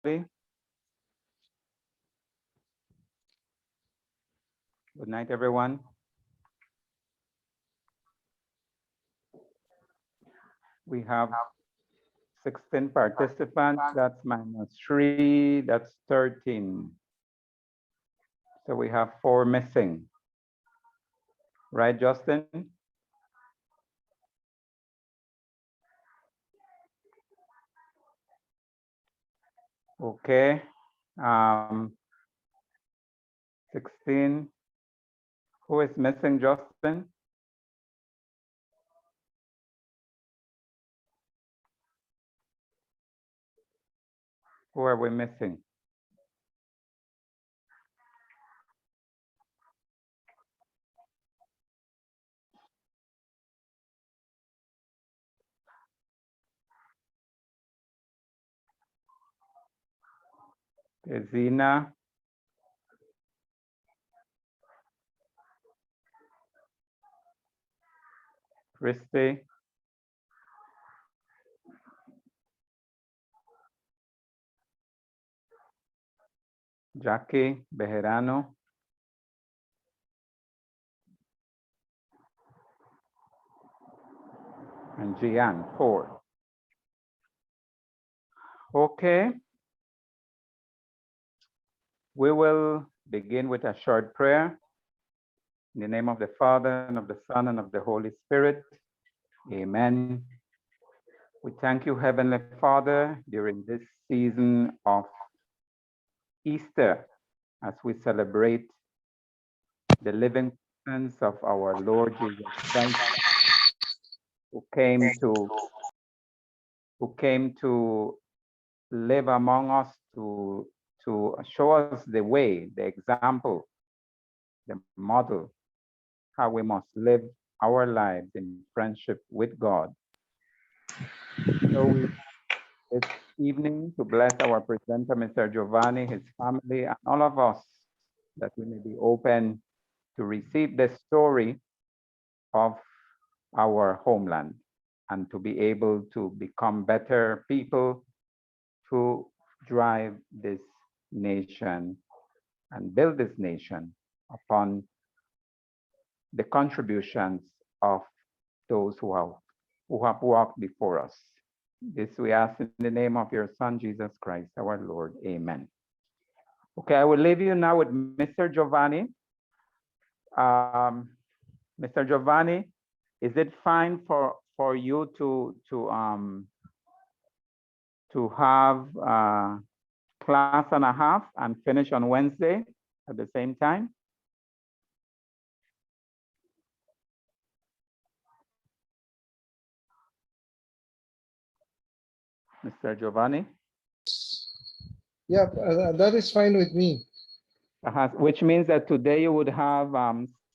Good night, everyone. We have 16 participants. That's -3, that's 13. So we have 4 missing. Right, Justin? Okay. 16. Who is missing, Justin? Who are we missing? Zena. Christy. Jackie Bejerano. And Gian, 4. Okay. We will begin with a short prayer. In the name of the Father, and of the Son, and of the Holy Spirit. Amen. We thank you, Heavenly Father, during this season of Easter, as we celebrate the living presence of our Lord Jesus Christ, who came to live among us, to show us the way, the example, the model, how we must live our lives in friendship with God. So this evening, to bless our presenter, Mr. Giovanni, his family, and all of us, that we may be open to receive the story of our homeland and to be able to become better people to drive this nation and build this nation upon the contributions of those who have walked before us. This we ask in the name of your Son, Jesus Christ, our Lord. Amen. Okay, I will leave you now with Mr. Giovanni. Mr. Giovanni, is it fine for you to have class and a half and finish on Wednesday at the same time? Mr. Giovanni? Yeah, that is fine with me. Which means that today you would have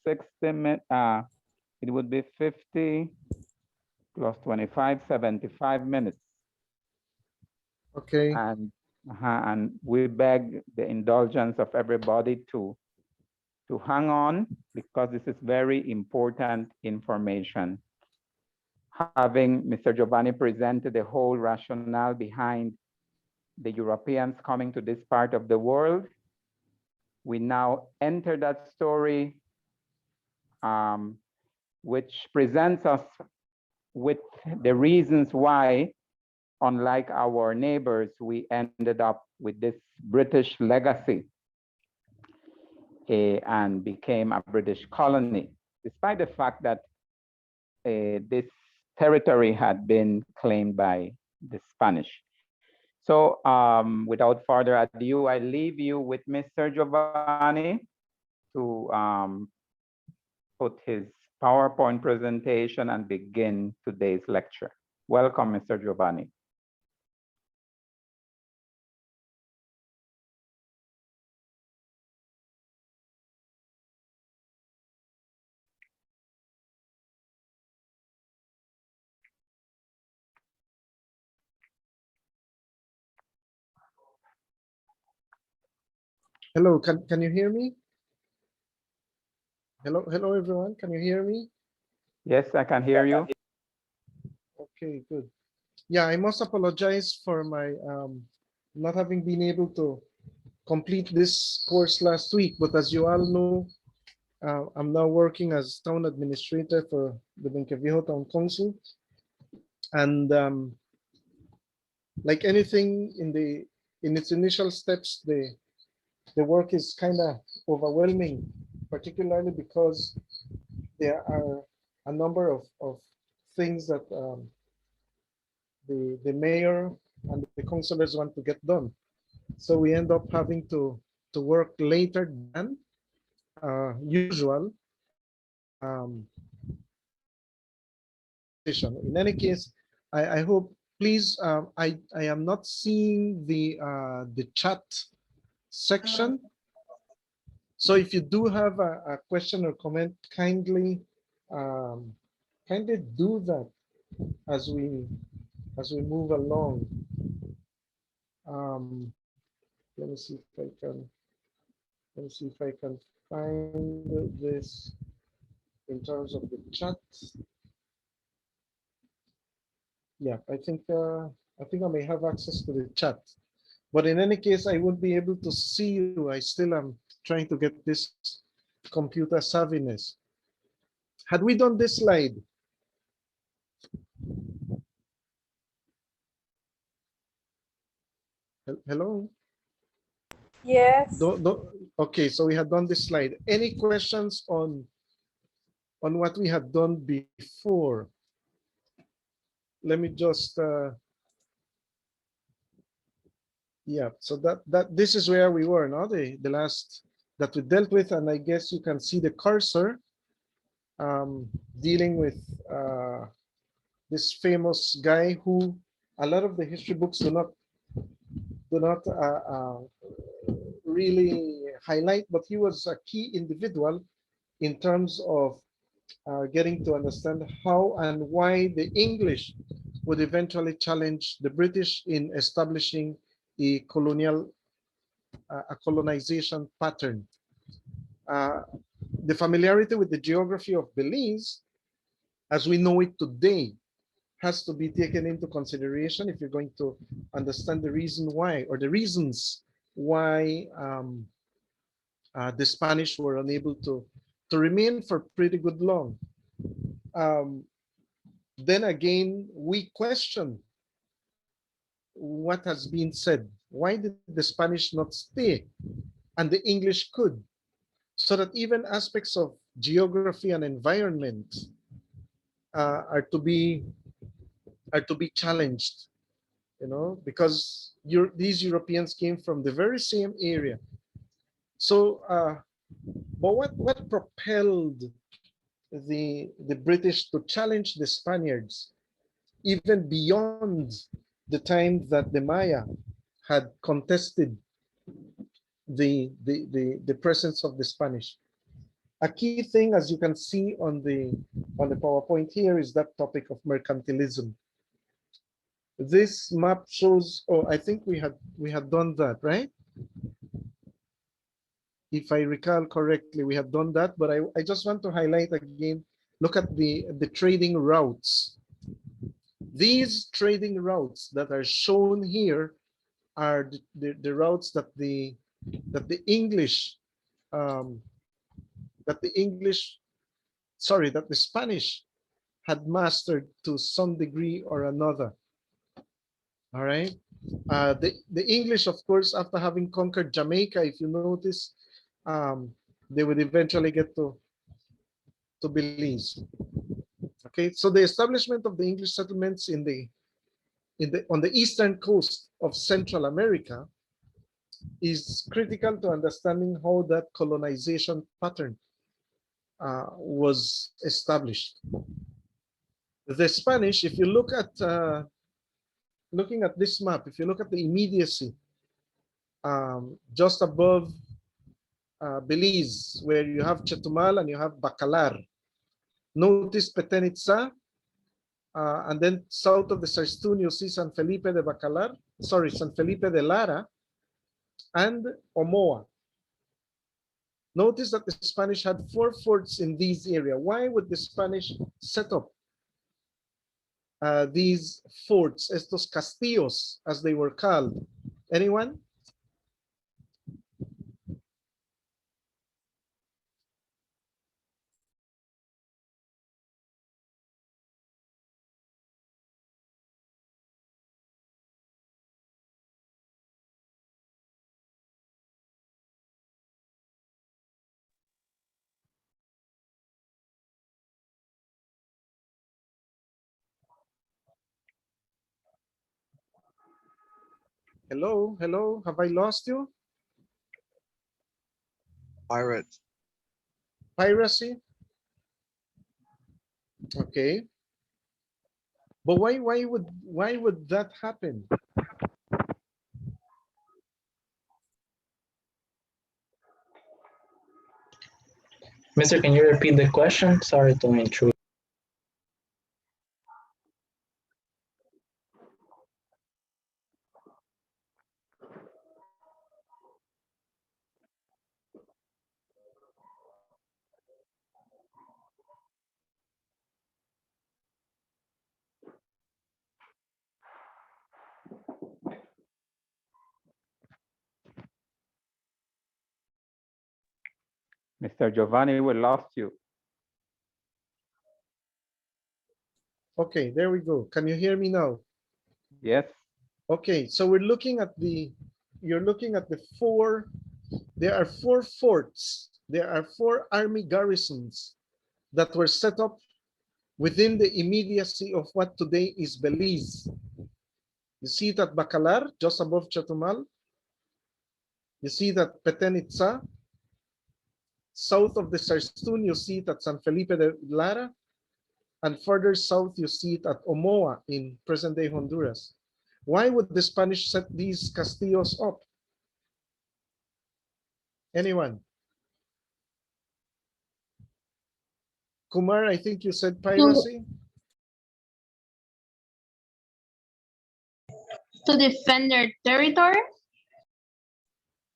60 minutes, it would be 50 plus 25, 75 minutes. Okay. And we beg the indulgence of everybody to hang on, because this is very important information. Having Mr. Giovanni presented the whole rationale behind the Europeans coming to this part of the world, we now enter that story, which presents us with the reasons why, unlike our neighbors, we ended up with this British legacy and became a British colony, despite the fact that this territory had been claimed by the Spanish. So without further ado, I leave you with Mr. Giovanni to put his PowerPoint presentation and begin today's lecture. Welcome, Mr. Giovanni. Hello, can you hear me? Hello everyone, can you hear me? Yes, I can hear you. Okay, good. Yeah, I must apologize for my not having been able to complete this course last week, but as you all know, I'm now working as town administrator for the Benqueviejo Town Council. And like anything in its initial steps, the work is kind of overwhelming, particularly because there are a number of things that the mayor and the councillors want to get done. So we end up having to work later than usual. Um, in any case, I hope, please, I am not seeing the chat section. So if you do have a question or comment, kindly do that as we move along. Um, let me see if I can find this in terms of the chat. Yeah, I think I may have access to the chat, but in any case, I won't be able to see you. I still am trying to get this computer savviness. Had we done this slide? Hello? Yes. Okay, so we had done this slide. Any questions on what we had done before? Let me just yeah, so this is where we were now, the last that we dealt with, and I guess you can see the cursor dealing with this famous guy who a lot of the history books do not really highlight, but he was a key individual in terms of getting to understand how and why the English would eventually challenge the British in establishing a colonization pattern. The familiarity with the geography of Belize, as we know it today, has to be taken into consideration if you're going to understand the reason why, or the reasons why the Spanish were unable to remain for pretty good long. Then again, we question what has been said. Why did the Spanish not stay and the English could? So that even aspects of geography and environment are to be challenged, you know, because these Europeans came from the very same area. So, but what propelled the British to challenge the Spaniards even beyond the time that the Maya had contested the presence of the Spanish? A key thing, as you can see on the PowerPoint here, is that topic of mercantilism. This map shows, oh, I think we had done that, right? If I recall correctly, we had done that, but I just want to highlight again, look at the trading routes. These trading routes that are shown here are the routes that the English that the Spanish had mastered to some degree or another. All right. The English, of course, after having conquered Jamaica, if you notice, they would eventually get to Belize. Okay, so the establishment of the English settlements on the eastern coast of Central America is critical to understanding how that colonization pattern was established. The Spanish, if you look at looking at this map, if you look at the immediacy just above Belize, where you have Chetumal and you have Bacalar, notice Petenitsa, and then south of the Sarstún, you see San Felipe de Bacalar, sorry, San Felipe de Lara, and Omoa. Notice that the Spanish had 4 forts in these areas. Why would the Spanish set up these forts, estos castillos, as they were called? Anyone? Hello, hello, have I lost you? Pirate. Piracy? Okay. But why would that happen? Mister, can you repeat the question? Sorry to intrude. Mr. Giovanni, we lost you. Okay, there we go. Can you hear me now? Yes. Okay, so we're looking at you're looking at there are 4 forts. There are 4 army garrisons that were set up within the immediacy of what today is Belize. You see it at Bacalar, just above Chetumal. You see it at Petenitsa. South of the Sarstún, you see it at San Felipe de Lara. And further south, you see it at Omoa in present-day Honduras. Why would the Spanish set these castillos up? Anyone? Kumar, I think you said piracy. To defend their territory?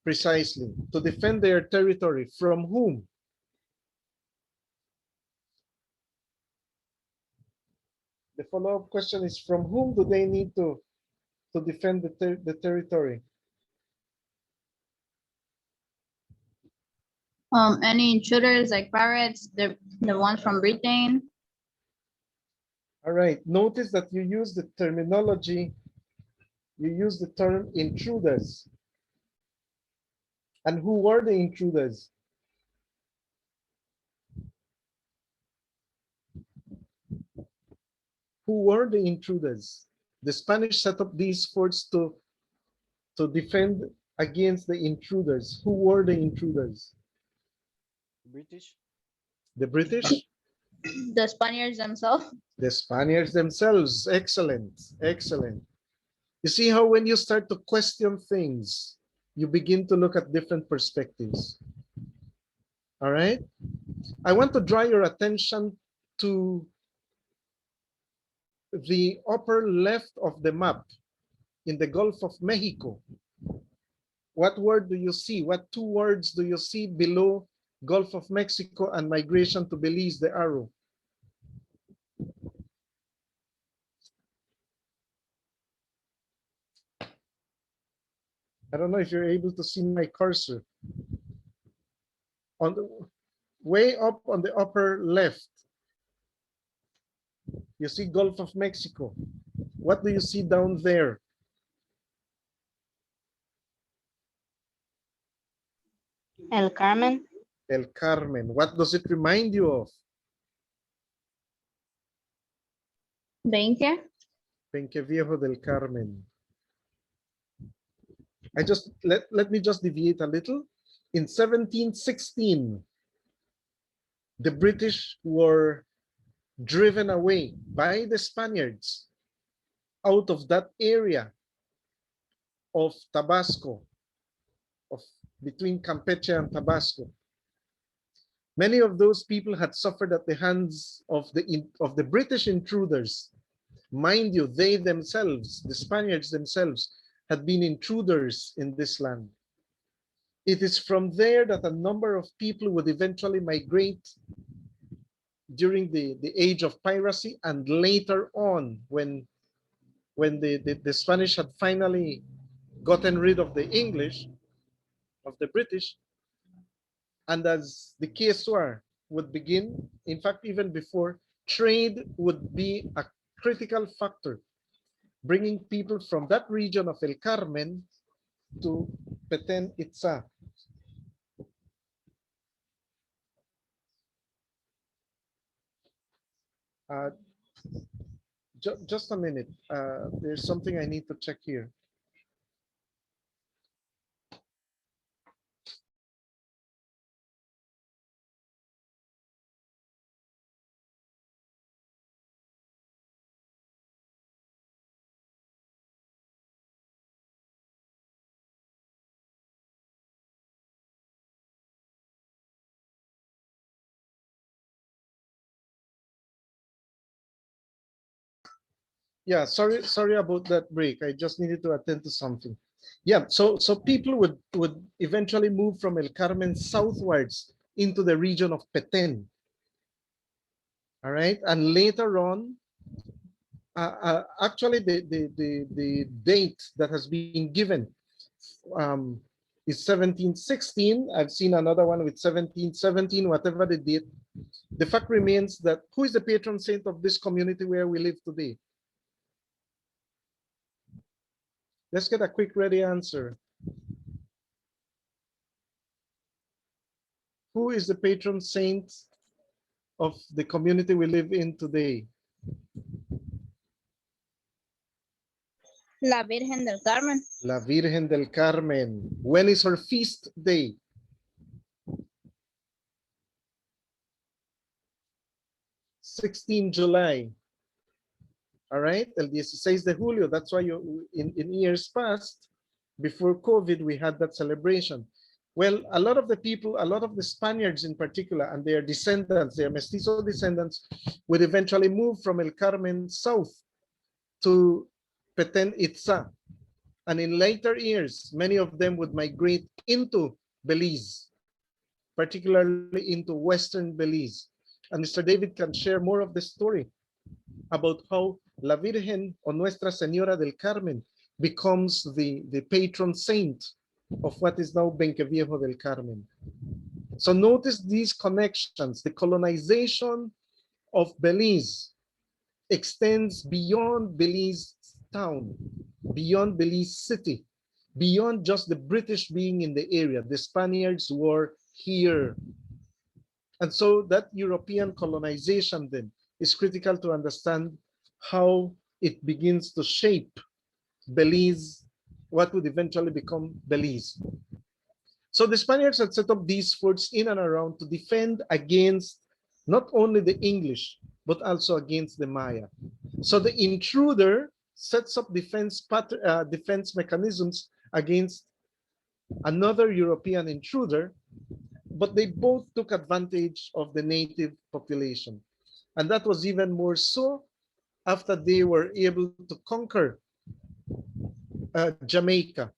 Precisely. To defend their territory. From whom? The follow-up question is, from whom do they need to defend the territory? Any intruders like pirates, the ones from Britain? All right. Notice that you use the terminology, you use the term intruders. And who were the intruders? Who were the intruders? The Spanish set up these forts to defend against the intruders. Who were the intruders? British. The British? The Spaniards themselves? The Spaniards themselves. Excellent. Excellent. You see how when you start to question things, you begin to look at different perspectives. All right. I want to draw your attention to the upper left of the map in the Gulf of Mexico. What word do you see? What 2 words do you see below Gulf of Mexico and migration to Belize, the arrow? I don't know if you're able to see my cursor. On the way up on the upper left, you see Gulf of Mexico. What do you see down there? El Carmen? El Carmen. What does it remind you of? Benque? Penque Viejo del Carmen. Let me just deviate a little. In 1716, the British were driven away by the Spaniards out of that area of Tabasco, between Campeche and Tabasco. Many of those people had suffered at the hands of the British intruders. Mind you, they themselves, the Spaniards themselves, had been intruders in this land. It is from there that a number of people would eventually migrate during the age of piracy, and later on when the Spanish had finally gotten rid of the English, of the British, and as the KSR would begin, in fact, even before, trade would be a critical factor, bringing people from that region of El Carmen to Petén Itzá. Uh, just a minute. There's something I need to check here. Yeah, sorry about that break. I just needed to attend to something. Yeah, so people would eventually move from El Carmen southwards into the region of Petén. All right, and later on, actually the date that has been given is 1716. I've seen another one with 1717, whatever the date. The fact remains that who is the patron saint of this community where we live today? Let's get a quick ready answer. Who is the patron saint of the community we live in today? La Virgen del Carmen. La Virgen del Carmen. When is her feast day? July 16. All right, el 16 de julio. That's why in years past, before COVID, we had that celebration. Well, a lot of the people, a lot of the Spaniards in particular, and their descendants, their mestizo descendants, would eventually move from El Carmen south to Petén Itzá. And in later years, many of them would migrate into Belize, particularly into Western Belize. And Mr. David can share more of the story about how La Virgen or Nuestra Señora del Carmen becomes the patron saint of what is now Benqueviejo del Carmen. So notice these connections. The colonization of Belize extends beyond Belize town, beyond Belize city, beyond just the British being in the area. The Spaniards were here. And so that European colonization then is critical to understand how it begins to shape Belize, what would eventually become Belize. So the Spaniards had set up these forts in and around to defend against not only the English, but also against the Maya. So the intruder sets up defense mechanisms against another European intruder, but they both took advantage of the native population. And that was even more so after they were able to conquer Jamaica.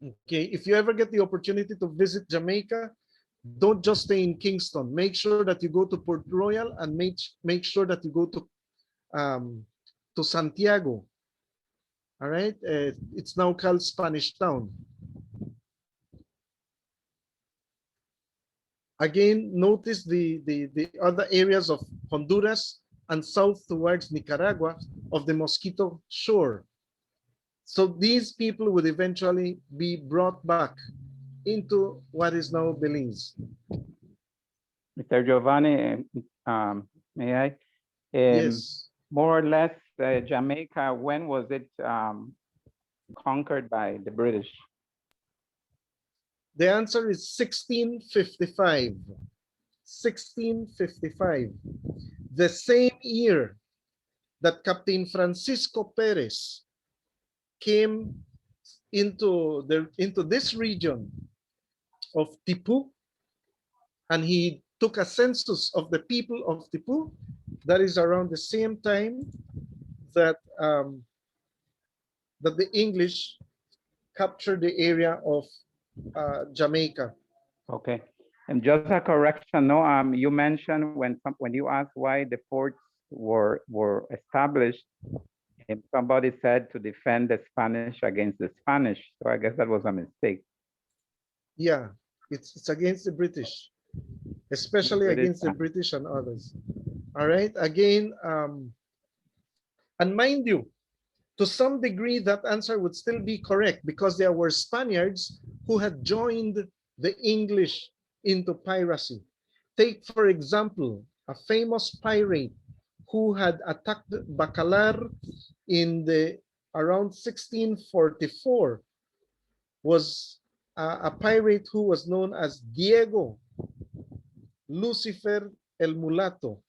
Okay, if you ever get the opportunity to visit Jamaica, don't just stay in Kingston. Make sure that you go to Port Royal and make sure that you go to Santiago. All right, it's now called Spanish Town. Again, notice the other areas of Honduras and south towards Nicaragua of the Mosquito Shore. So these people would eventually be brought back into what is now Belize. Mr. Giovanni, may I? Yes. More or less, Jamaica, when was it conquered by the British? The answer is 1655. 1655. The same year that Captain Francisco Perez came into this region of Tipu, and he took a census of the people of Tipu. That is around the same time that that the English captured the area of Jamaica. Okay, and just a correction, no, you mentioned when you asked why the forts were established, Somebody said to defend the Spanish against the Spanish. So I guess that was a mistake. Yeah, it's against the British, especially British against the British and others. All right, again, and mind you, to some degree, that answer would still be correct because there were Spaniards who had joined the English into piracy. Take, for example, a famous pirate who had attacked Bacalar in the around 1644 was a pirate who was known as Diego Lucifer el Mulato.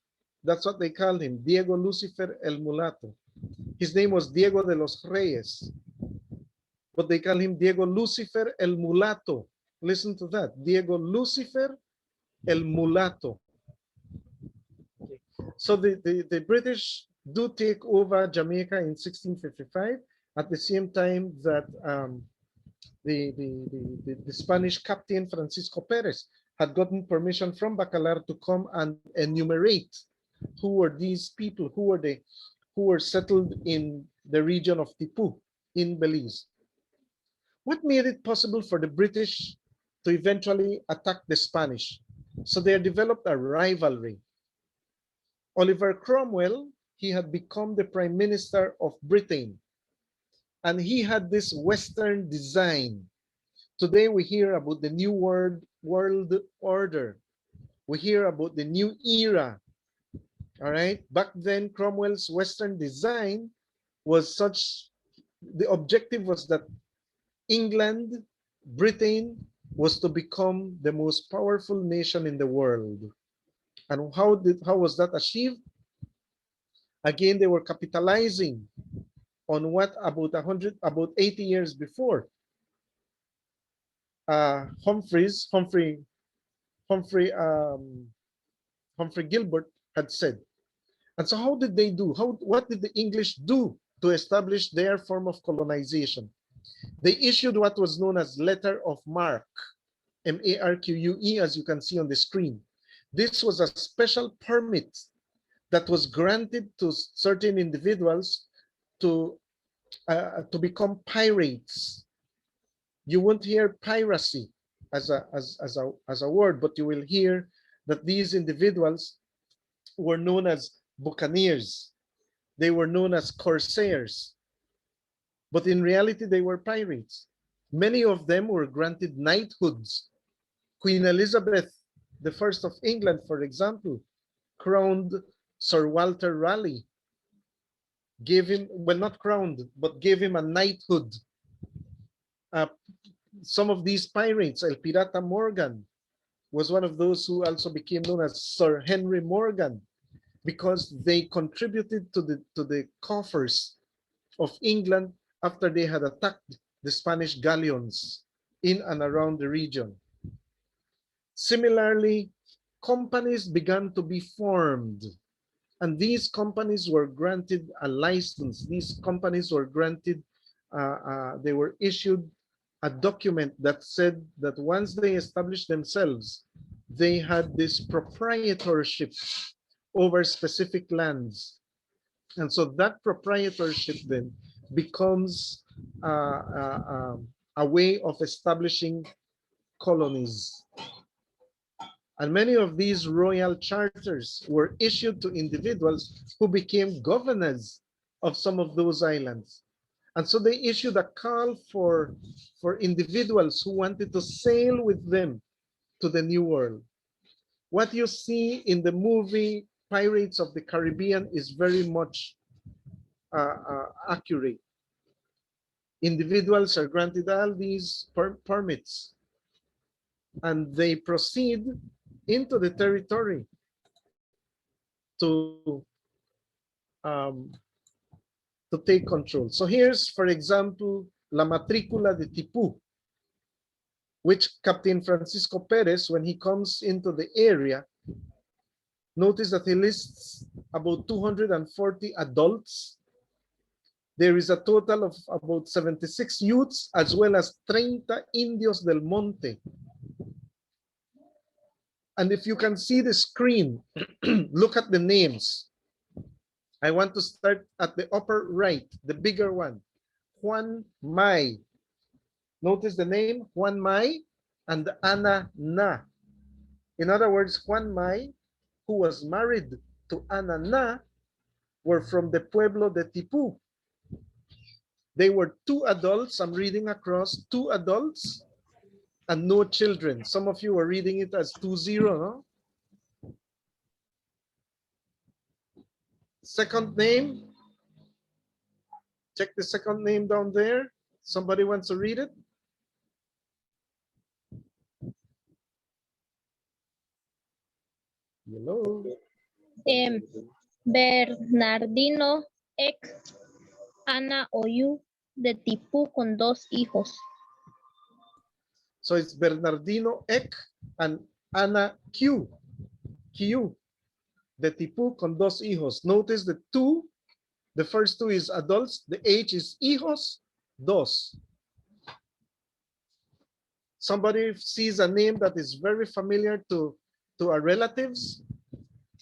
That's what they called him, Diego Lucifer el Mulato. His name was Diego de los Reyes, but they call him Diego Lucifer el Mulato. Listen to that, Diego Lucifer el Mulato. Okay. So the British do take over Jamaica in 1655 at the same time that the Spanish captain Francisco Perez had gotten permission from Bacalar to come and enumerate who were these people, who were settled in the region of Tipu in Belize. What made it possible for the British to eventually attack the Spanish? So they developed a rivalry. Oliver Cromwell, he had become the Prime Minister of Britain, and he had this Western design. Today we hear about the New World Order. We hear about the new era. All right. Back then, Cromwell's Western design was such, the objective was that England, Britain was to become the most powerful nation in the world. And how was that achieved? Again, they were capitalizing on what about 80 years before, Humphrey Gilbert had said. And so how did they do? What did the English do to establish their form of colonization? They issued what was known as Letter of Marque, M-A-R-Q-U-E, as you can see on the screen. This was a special permit that was granted to certain individuals to become pirates. You won't hear piracy as a word, but you will hear that these individuals were known as buccaneers. They were known as corsairs. But in reality, they were pirates. Many of them were granted knighthoods. Queen Elizabeth I of England, for example, crowned Sir Walter Raleigh, gave him, well, not crowned, but gave him a knighthood. Some of these pirates, El Pirata Morgan, was one of those who also became known as Sir Henry Morgan, because they contributed to the coffers of England after they had attacked the Spanish galleons in and around the region. Similarly, companies began to be formed, and these companies were granted a license. These companies were granted, they were issued a document that said that once they established themselves, they had this proprietorship over specific lands. And so that proprietorship then becomes a way of establishing colonies. And many of these royal charters were issued to individuals who became governors of some of those islands. And so they issued a call for individuals who wanted to sail with them to the New World. What you see in the movie Pirates of the Caribbean is very much accurate. Individuals are granted all these permits, and they proceed into the territory to take control. So here's, for example, La Matrícula de Tipu, which Captain Francisco Perez, when he comes into the area, notice that he lists about 240 adults. There is a total of about 76 youths, as well as 30 Indios del Monte. And if you can see the screen, look at the names. I want to start at the upper right, the bigger one. Juan Mai. Notice the name, Juan Mai and Ana Na. In other words, Juan Mai, who was married to Ana Na, were from the pueblo de Tipu. They were two adults, I'm reading across, two adults and no children. Some of you are reading it as 20, no? Second name, check the second name down there. Somebody wants to read it? Hello. Bernardino ex Ana Oyu de Tipu con 2 hijos. So it's Bernardino Ek and Ana Q. Q. De Tipu con 2 hijos. Notice the two, the first two is adults, the age is hijos, 2. Somebody sees a name that is very familiar to our relatives?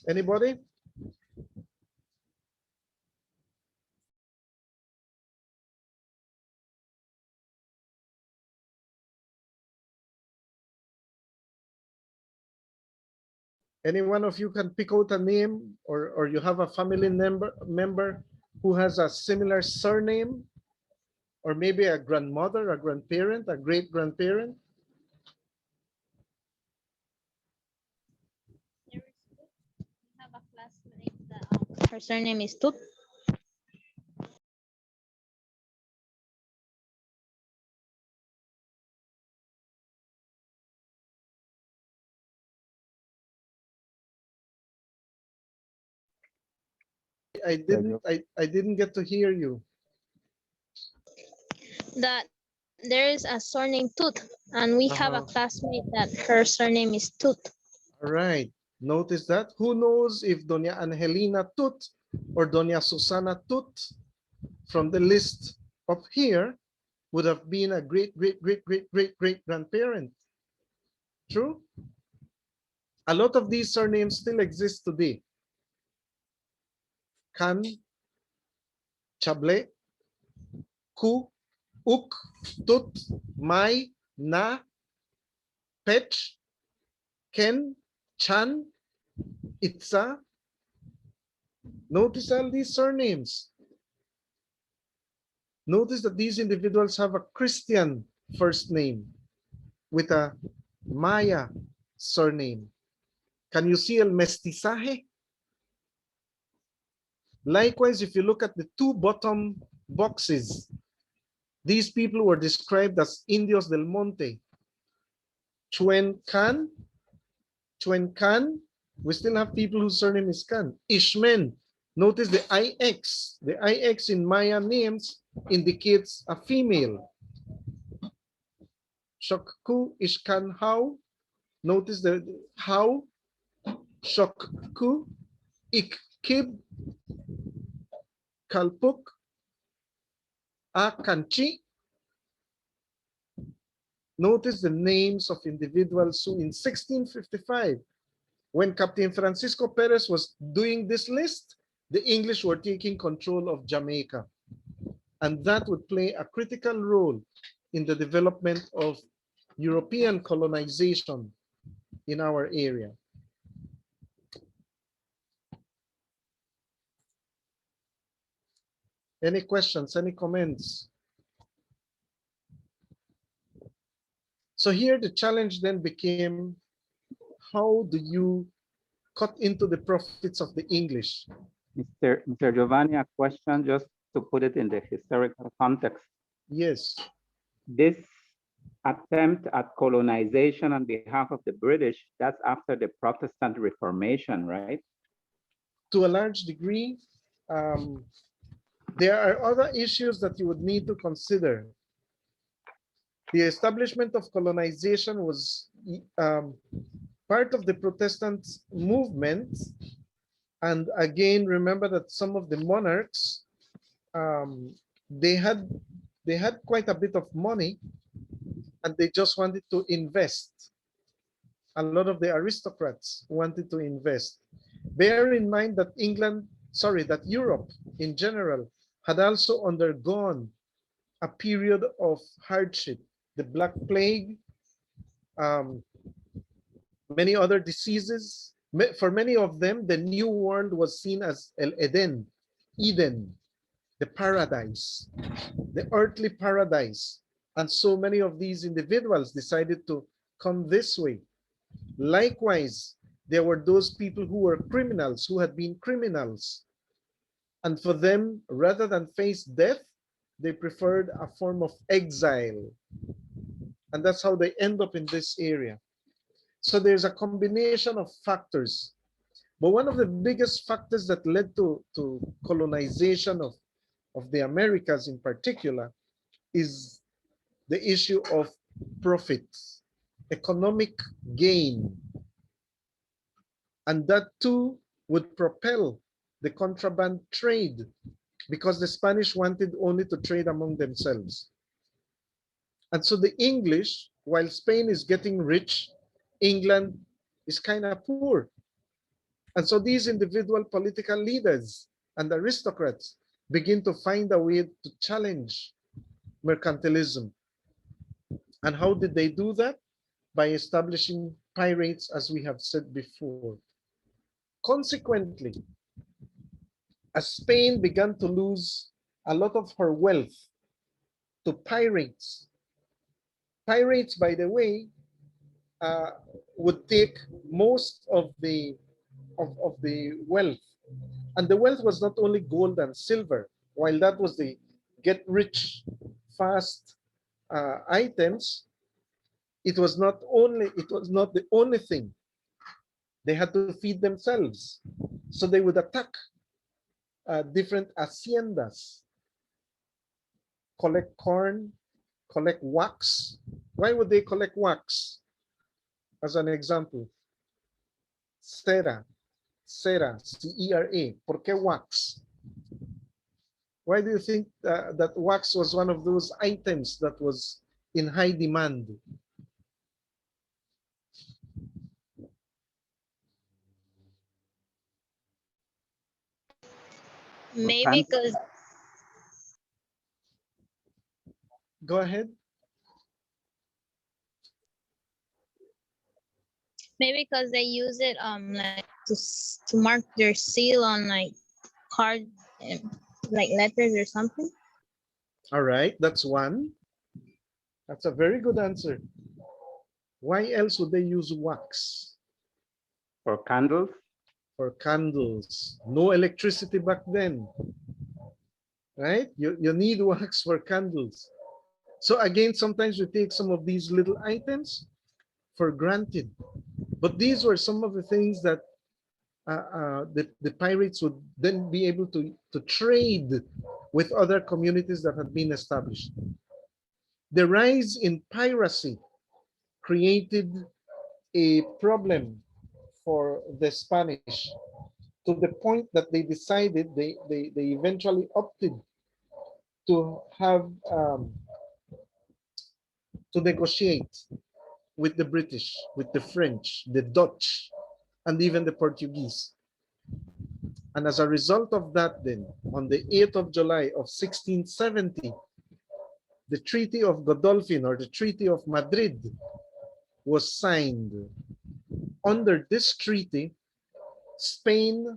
Anybody? Any one of you can pick out a name, or you have a family member who has a similar surname, or maybe a grandmother, a grandparent, a great grandparent? Have a classmate that her surname is Tut. I didn't get to hear you. That there is a surname Tut, and we have a classmate that her surname is Tut. All right. Notice that. Who knows if Doña Angelina Tut or Doña Susana Tut from the list up here would have been a great grandparent? True? A lot of these surnames still exist today. Can, Chable, Ku, Uk, Tut, Mai, Na, Pech, Ken, Chan, Itza. Notice all these surnames. Notice that these individuals have a Christian first name with a Maya surname. Can you see el mestizaje? Likewise, if you look at the two bottom boxes, these people were described as Indios del Monte. Chuen Can, we still have people whose surname is Can. Ishmen, notice the IX. The IX in Maya names indicates a female. Shokku Ishkan How, notice the How. Shokku Ikkib Kalpuk Akanchi. Notice the names of individuals who in 1655, when Captain Francisco Perez was doing this list, the English were taking control of Jamaica. And that would play a critical role in the development of European colonization in our area. Any questions, any comments? So here the challenge then became, how do you cut into the profits of the English? Mr. Giovanni, a question just to put it in the historical context. Yes. This attempt at colonization on behalf of the British, that's after the Protestant Reformation, right? To a large degree, there are other issues that you would need to consider. The establishment of colonization was part of the Protestant movement. And again, remember that some of the monarchs, they had quite a bit of money and they just wanted to invest. A lot of the aristocrats wanted to invest. Bear in mind that England that Europe in general had also undergone a period of hardship. The Black Plague, um, many other diseases. For many of them, the New World was seen as El Eden, Eden, the paradise, the earthly paradise. And so many of these individuals decided to come this way. Likewise, there were those people who were criminals, who had been criminals. And for them, rather than face death, they preferred a form of exile. And that's how they end up in this area. So there's a combination of factors. But one of the biggest factors that led to colonization of the Americas in particular is the issue of profits, economic gain. And that too would propel the contraband trade, because the Spanish wanted only to trade among themselves. And so the English, while Spain is getting rich, England is kind of poor. And so these individual political leaders and aristocrats begin to find a way to challenge mercantilism. And how did they do that? By establishing pirates, as we have said before. Consequently, as Spain began to lose a lot of her wealth to pirates, pirates, by the way, would take most of the wealth. And the wealth was not only gold and silver, while that was the get rich fast items. It was not the only thing. They had to feed themselves. So they would attack different haciendas, collect corn, collect wax. Why would they collect wax? As an example, cera, C-E-R-A. ¿Por qué wax? Why do you think that wax was one of those items that was in high demand? Maybe because Go ahead. they use it like to mark their seal on like card, like letters or something. All right, that's one. That's a very good answer. Why else would they use wax? For candles? For candles. No electricity back then, right? You need wax for candles. So again, sometimes we take some of these little items for granted. But these were some of the things that the pirates would then be able to trade with other communities that had been established. The rise in piracy created a problem for the Spanish, to the point that they decided, they eventually opted to have to negotiate with the British, with the French, the Dutch, and even the Portuguese. And as a result of that, then, on the 8th of July of 1670, the Treaty of Godolphin, or the Treaty of Madrid, was signed. Under this treaty, Spain,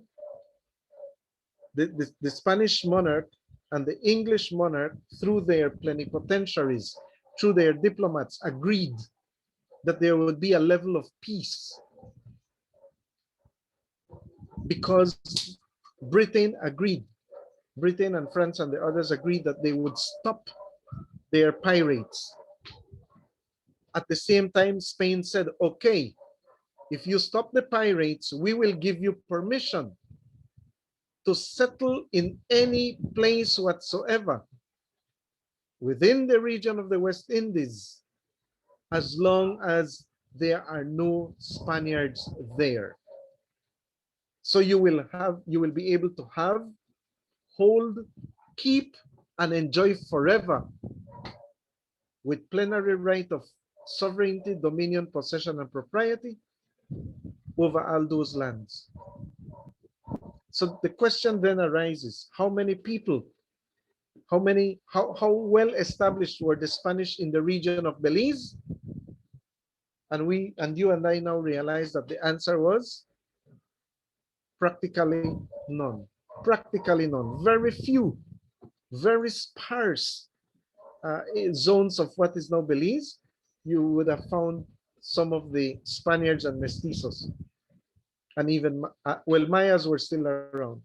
the Spanish monarch and the English monarch, through their plenipotentiaries, through their diplomats, agreed that there would be a level of peace, because Britain agreed. Britain and France and the others agreed that they would stop their pirates. At the same time, Spain said, okay, if you stop the pirates, we will give you permission to settle in any place whatsoever within the region of the West Indies, as long as there are no Spaniards there. So you will be able to have, hold, keep, and enjoy forever, with plenary right of sovereignty, dominion, possession, and propriety over all those lands. So the question then arises, how many people, how well established were the Spanish in the region of Belize? And you and I now realize that the answer was practically none. Practically none. Very few, very sparse zones of what is now Belize. You would have found some of the Spaniards and mestizos, and even well, Mayas were still around.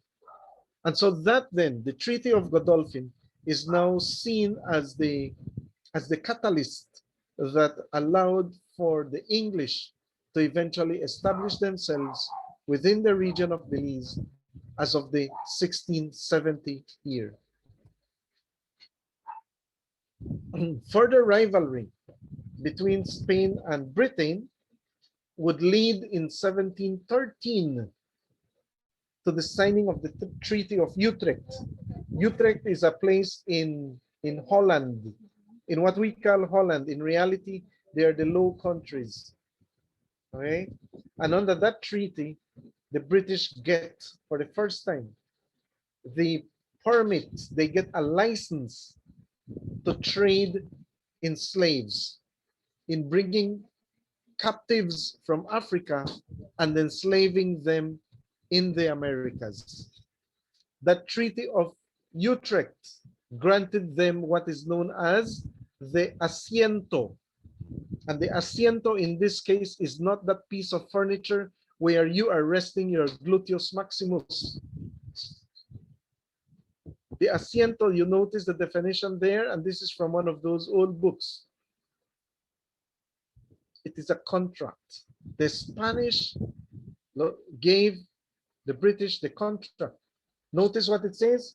And so that then, the Treaty of Godolphin is now seen as the catalyst that allowed for the English to eventually establish themselves within the region of Belize as of the 1670 year. Further rivalry between Spain and Britain would lead in 1713 to the signing of the Treaty of Utrecht. Utrecht is a place in Holland, in what we call Holland. In reality, they are the Low Countries. Okay? And under that treaty, the British get, for the first time, the permit, they get a license to trade in slaves, in bringing captives from Africa and enslaving them in the Americas. That Treaty of Utrecht granted them what is known as the Aciento. And the Aciento in this case is not that piece of furniture where you are resting your gluteus maximus. The Aciento, you notice the definition there, and this is from one of those old books. It is a contract. The Spanish gave the British the contract. Notice what it says: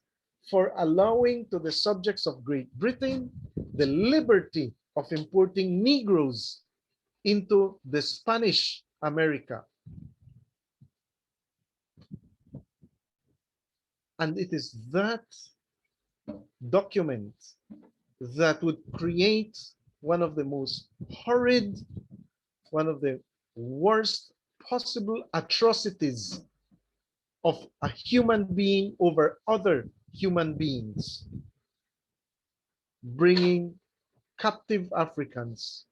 for allowing to the subjects of Great Britain the liberty of importing Negroes into the Spanish America. And it is that document that would create one of the most horrid, one of the worst possible atrocities of a human being over other human beings, bringing captive Africans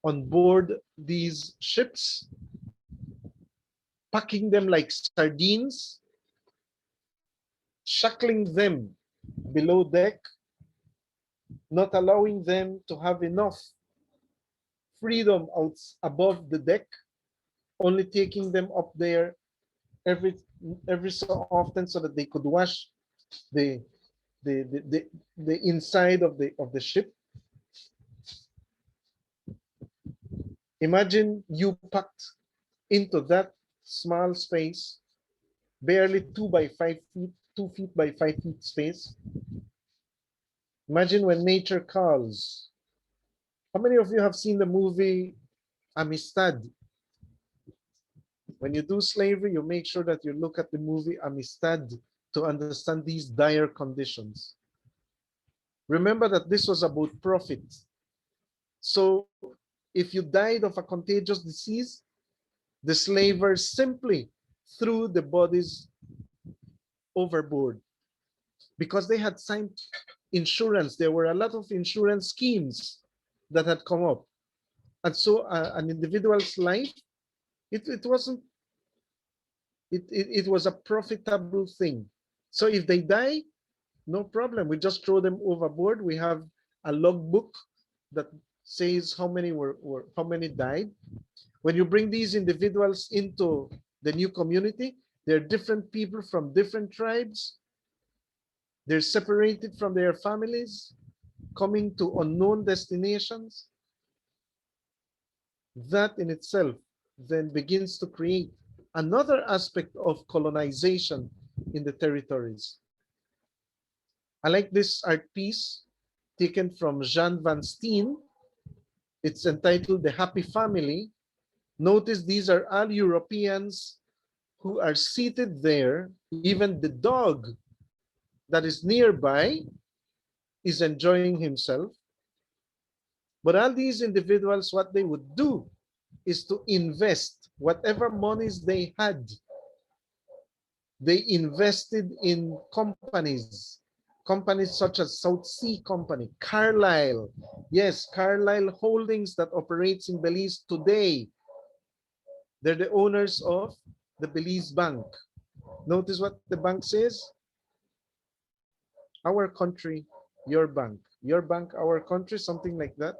on board these ships, packing them like sardines, shackling them below deck, not allowing them to have enough freedom out above the deck, only taking them up there every so often so that they could wash the inside of the ship. Imagine you packed into that small space, barely 2 by 5 feet, 2 feet by 5 feet space. Imagine when nature calls. How many of you have seen the movie Amistad? When you do slavery, you make sure that you look at the movie Amistad to understand these dire conditions. Remember that this was about profit. So if you died of a contagious disease, the slavers simply threw the bodies overboard because they had signed insurance. There were a lot of insurance schemes that had come up. And so an individual's life, it was a profitable thing. So if they die, no problem. We just throw them overboard. We have a logbook that says how many how many died. When you bring these individuals into the new community, they're different people from different tribes. They're separated from their families, coming to unknown destinations. That in itself then begins to create another aspect of colonization in the territories. I like this art piece taken from Jean Van Steen. It's entitled The Happy Family. Notice these are all Europeans who are seated there. Even the dog that is nearby is enjoying himself. But all these individuals, what they would do is to invest whatever monies they had They invested in companies, companies such as South Sea Company, Carlyle. Yes, Carlyle Holdings that operates in Belize today. They're the owners of the Belize Bank. Notice what the bank says. Our country, your bank. Your bank, our country, something like that.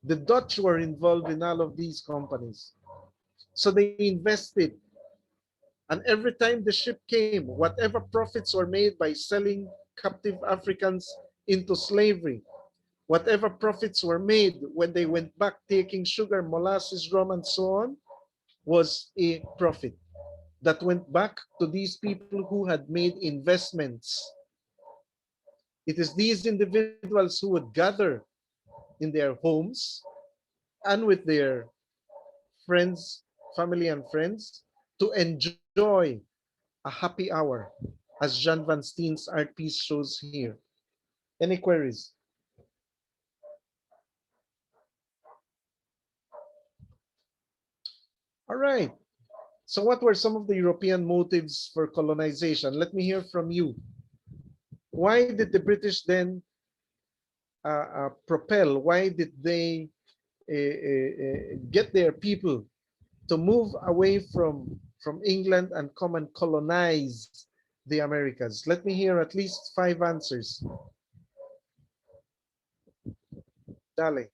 The Dutch were involved in all of these companies. So they invested. And every time the ship came, whatever profits were made by selling captive Africans into slavery, whatever profits were made when they went back taking sugar, molasses, rum, and so on, was a profit that went back to these people who had made investments. It is these individuals who would gather in their homes and with their friends, family and friends, to enjoy a happy hour, as Jean Van Steen's art piece shows here. Any queries? All right. So what were some of the European motives for colonization? Let me hear from you. Why did the British then propel? Why did they get their people to move away from England and come and colonize the Americas? Let me hear at least 5 answers. Dale.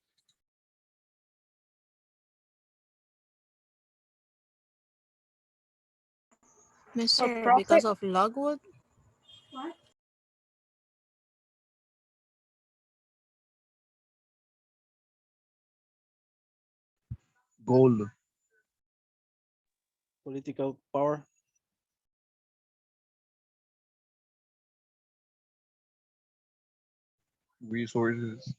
For Because profit. of logwood? Gold. Political power. Resources.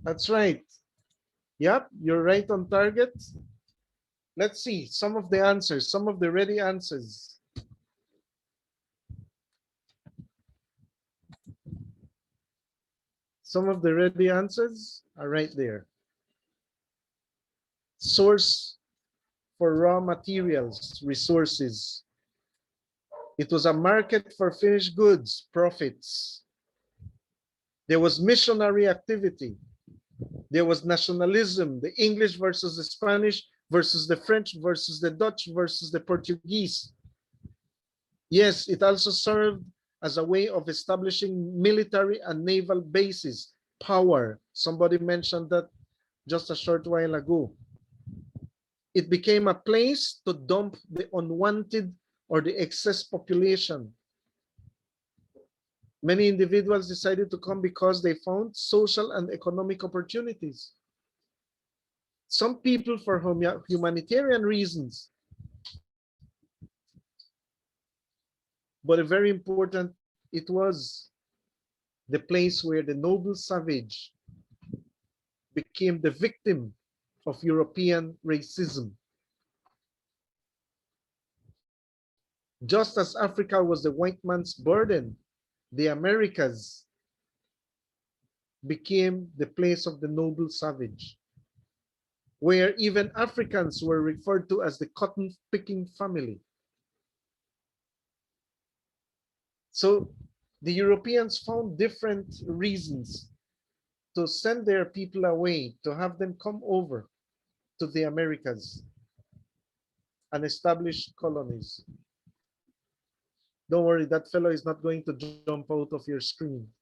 That's right. Yep, you're right on target. Let's see some of the answers, some of the ready answers. Some of the ready answers are right there. Source for raw materials, resources. It was a market for finished goods, profits. There was missionary activity. There was nationalism, the English versus the Spanish versus the French versus the Dutch versus the Portuguese. Yes, it also served as a way of establishing military and naval bases, power. Somebody mentioned that just a short while ago. It became a place to dump the unwanted or the excess population. Many individuals decided to come because they found social and economic opportunities. Some people for humanitarian reasons. But a very important, it was the place where the noble savage became the victim of European racism. Just as Africa was the white man's burden, the Americas became the place of the noble savage, where even Africans were referred to as the cotton picking family. So the Europeans found different reasons to send their people away, to have them come over to the Americas and establish colonies. Don't worry, that fellow is not going to jump out of your screen.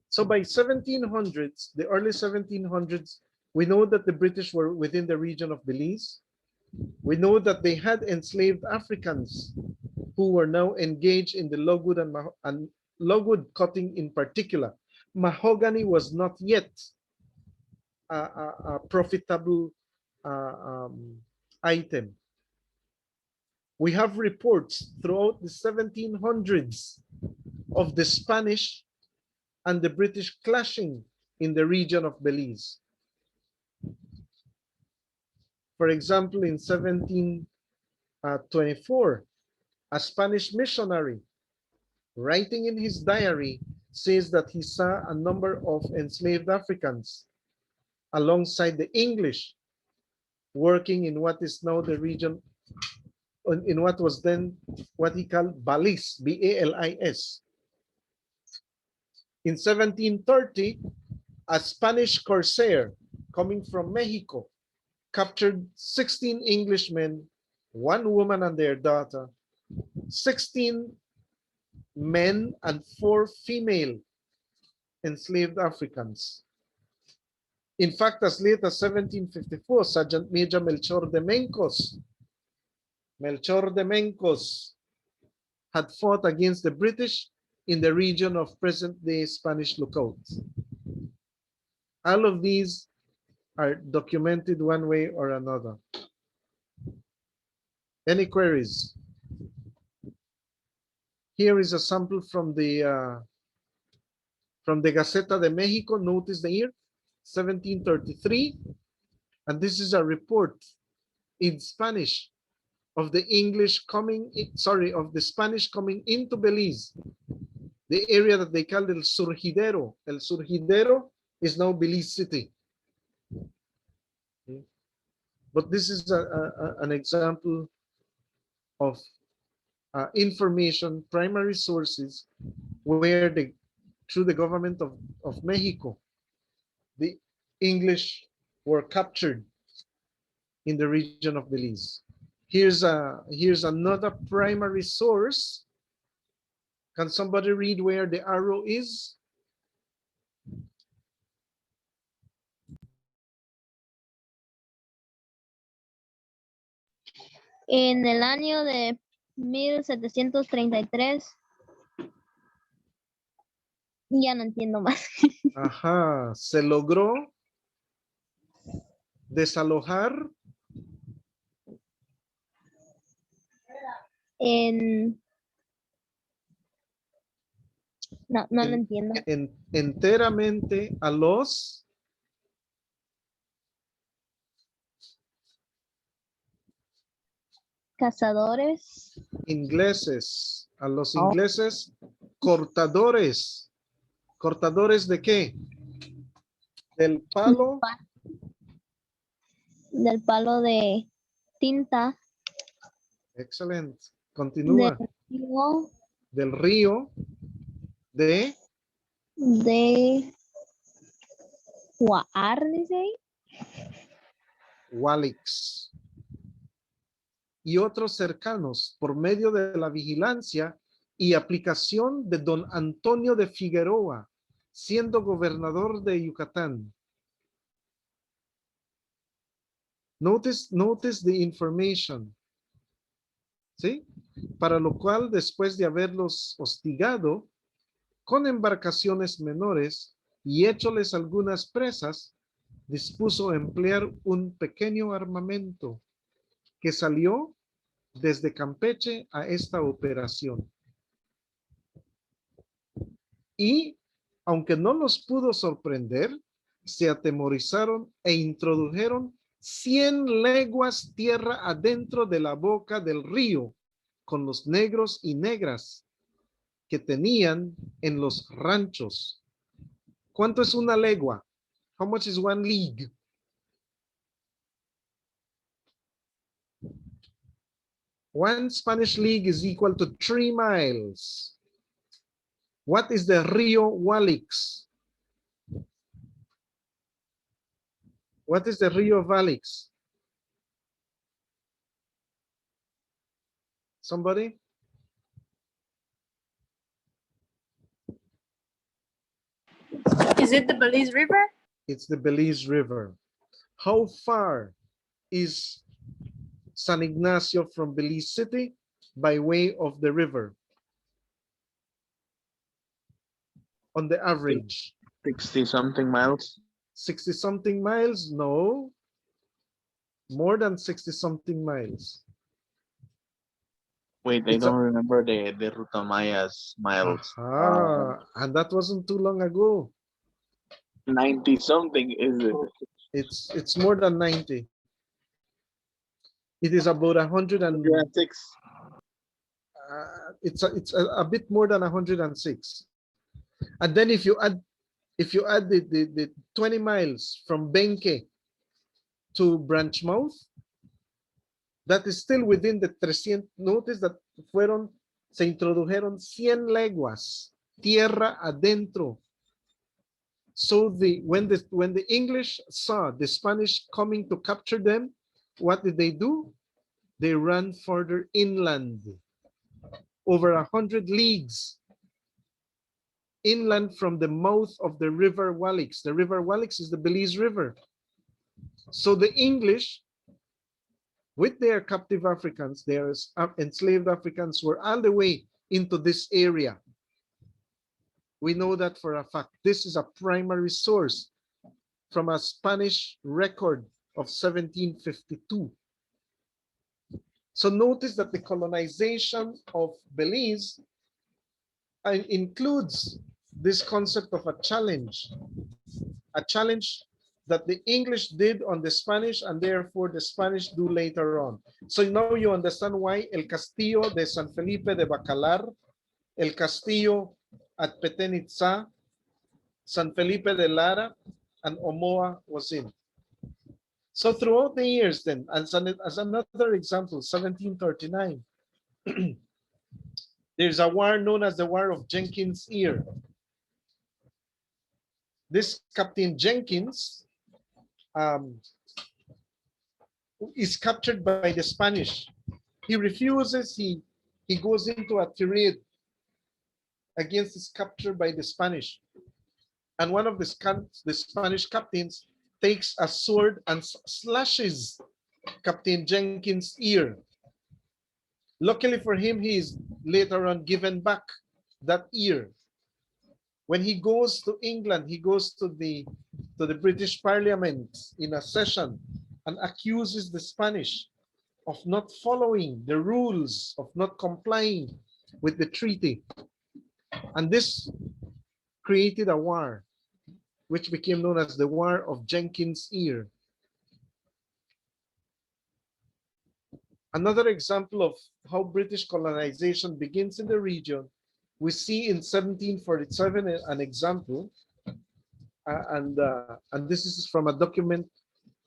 So by 1700s, the early 1700s, we know that the British were within the region of Belize. We know that they had enslaved Africans who were now engaged in the logwood and logwood cutting in particular. Mahogany was not yet a profitable item. We have reports throughout the 1700s of the Spanish and the British clashing in the region of Belize. For example, in 1724, a Spanish missionary writing in his diary says that he saw a number of enslaved Africans alongside the English working in what is now the region, in what was then what he called Belize, B-A-L-I-S. In 1730, a Spanish corsair coming from Mexico captured 16 Englishmen, 1 woman and their daughter, 16 men and 4 female enslaved Africans. In fact, as late as 1754, Sergeant Major Melchor de Mencos had fought against the British in the region of present-day Spanish Lookout. All of these are documented one way or another. Any queries? Here is a sample from the Gaceta de Mexico. Notice the year, 1733, and this is a report in Spanish of the of the Spanish coming into Belize, the area that they called El Surgidero. El Surgidero is now Belize City. Okay. But this is an example of information, primary sources, where through the government of Mexico, the English were captured in the region of Belize. Here's another primary source. Can somebody read where the arrow is? En el año de 1733. Ya no entiendo más. Ajá, se logró desalojar No lo entiendo. enteramente a los Cazadores. ingleses, cortadores. ¿Cortadores de qué? Del palo. Del palo de tinta. Excelente. Continúa. Del río. De Huar, dice ahí. Walix. Y otros cercanos por medio de la vigilancia y aplicación de don Antonio de Figueroa, siendo gobernador de Yucatán. Notice the information. ¿Sí? Para lo cual, después de haberlos hostigado con embarcaciones menores y hecholes algunas presas, dispuso emplear un pequeño armamento que salió desde Campeche a esta operación. Y, aunque no los pudo sorprender, se atemorizaron e introdujeron 100 leguas tierra adentro de la boca del río con los negros y negras que tenían en los ranchos. ¿Cuánto es una legua? How much is 1 league? One Spanish league is equal to 3 miles. What is the Rio Walix? What is the Rio Walix? Somebody? Is it the Belize River? It's the Belize River. How far is San Ignacio from Belize City by way of the river? On the average. 60-something miles. 60-something miles? No. More than 60-something miles. Wait, I don't remember the Ruta Maya's miles. And that wasn't too long ago. 90-something, is it? It's more than 90. It is about 100 and 106. It's a bit more than 106. And then if you add the 20 miles from Benque to Branchmouth. That is still within the 300. Notice that se introdujeron 100 leguas, tierra adentro. So when the English saw the Spanish coming to capture them, what did they do? They ran further inland, over 100 leagues inland from the mouth of the River Walix. The River Walix is the Belize River. So the English, with their captive Africans, their enslaved Africans, were all the way into this area. We know that for a fact. This is a primary source from a Spanish record of 1752. So notice that the colonization of Belize includes this concept of a challenge that the English did on the Spanish, and therefore the Spanish do later on. So now you understand why El Castillo de San Felipe de Bacalar, El Castillo at Petén Itzá, San Felipe de Lara, and Omoa was in. So throughout the years then, as another example, 1739, there's a war known as the War of Jenkins Ear. This Captain Jenkins is captured by the Spanish. He refuses, he goes into a tirade against his capture by the Spanish. And one of the Spanish captains takes a sword and slashes Captain Jenkins' ear. Luckily for him, he is later on given back that ear. When he goes to England, he goes to the British Parliament in a session and accuses the Spanish of not following the rules, of not complying with the treaty. And this created a war, which became known as the War of Jenkins Ear. Another example of how British colonization begins in the region, we see in 1747 an example, and this is from a document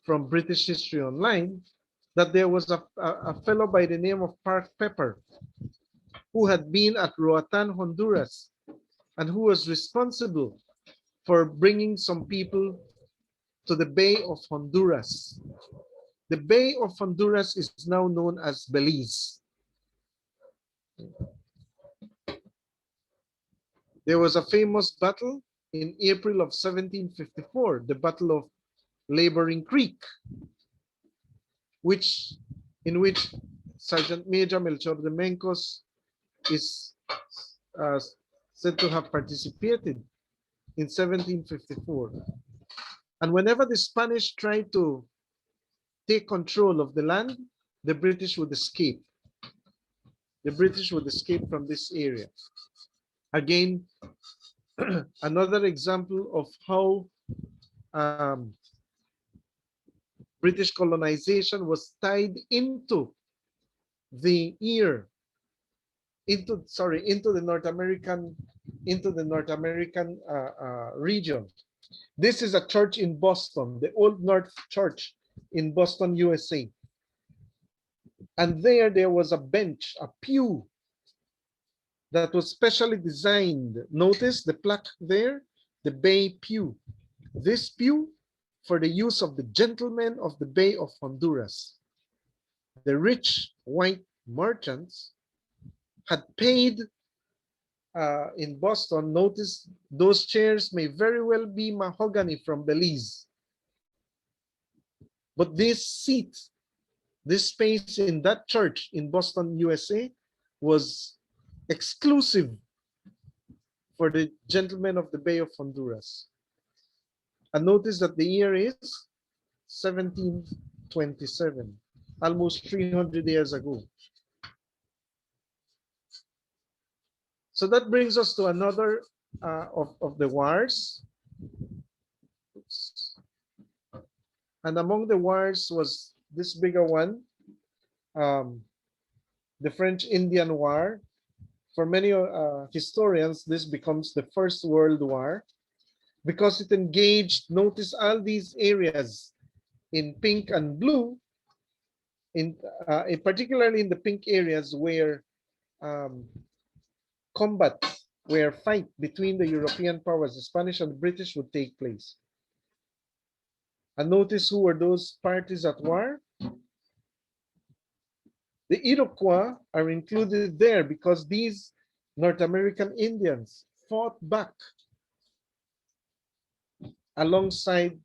from British History Online, that there was a fellow by the name of Park Pepper who had been at Roatan, Honduras, and who was responsible for bringing some people to the Bay of Honduras. The Bay of Honduras is now known as Belize. There was a famous battle in April of 1754, the Battle of Laboring Creek, in which Sergeant Major Melchor de Mencos is said to have participated in 1754. And whenever the Spanish tried to take control of the land, the British would escape. The British would escape from this area. Again, another example of how British colonization was tied into the ear, into the North American region. This is a church in Boston, the Old North Church in Boston, USA. And there was a bench, a pew, that was specially designed. Notice the plaque there, the Bay Pew. This pew for the use of the gentlemen of the Bay of Honduras. The rich white merchants had paid in Boston. Notice those chairs may very well be mahogany from Belize. But this seat, this space in that church in Boston, USA, was exclusive for the gentlemen of the Bay of Honduras. And notice that the year is 1727, almost 300 years ago. So that brings us to another of the wars. Oops. And among the wars was this bigger one, the French-Indian War. For many historians, this becomes the First World War because it engaged, notice all these areas in pink and blue, in particularly in the pink areas where combat, where fight between the European powers, the Spanish and the British, would take place. And notice who were those parties at war? The Iroquois are included there because these North American Indians fought back alongside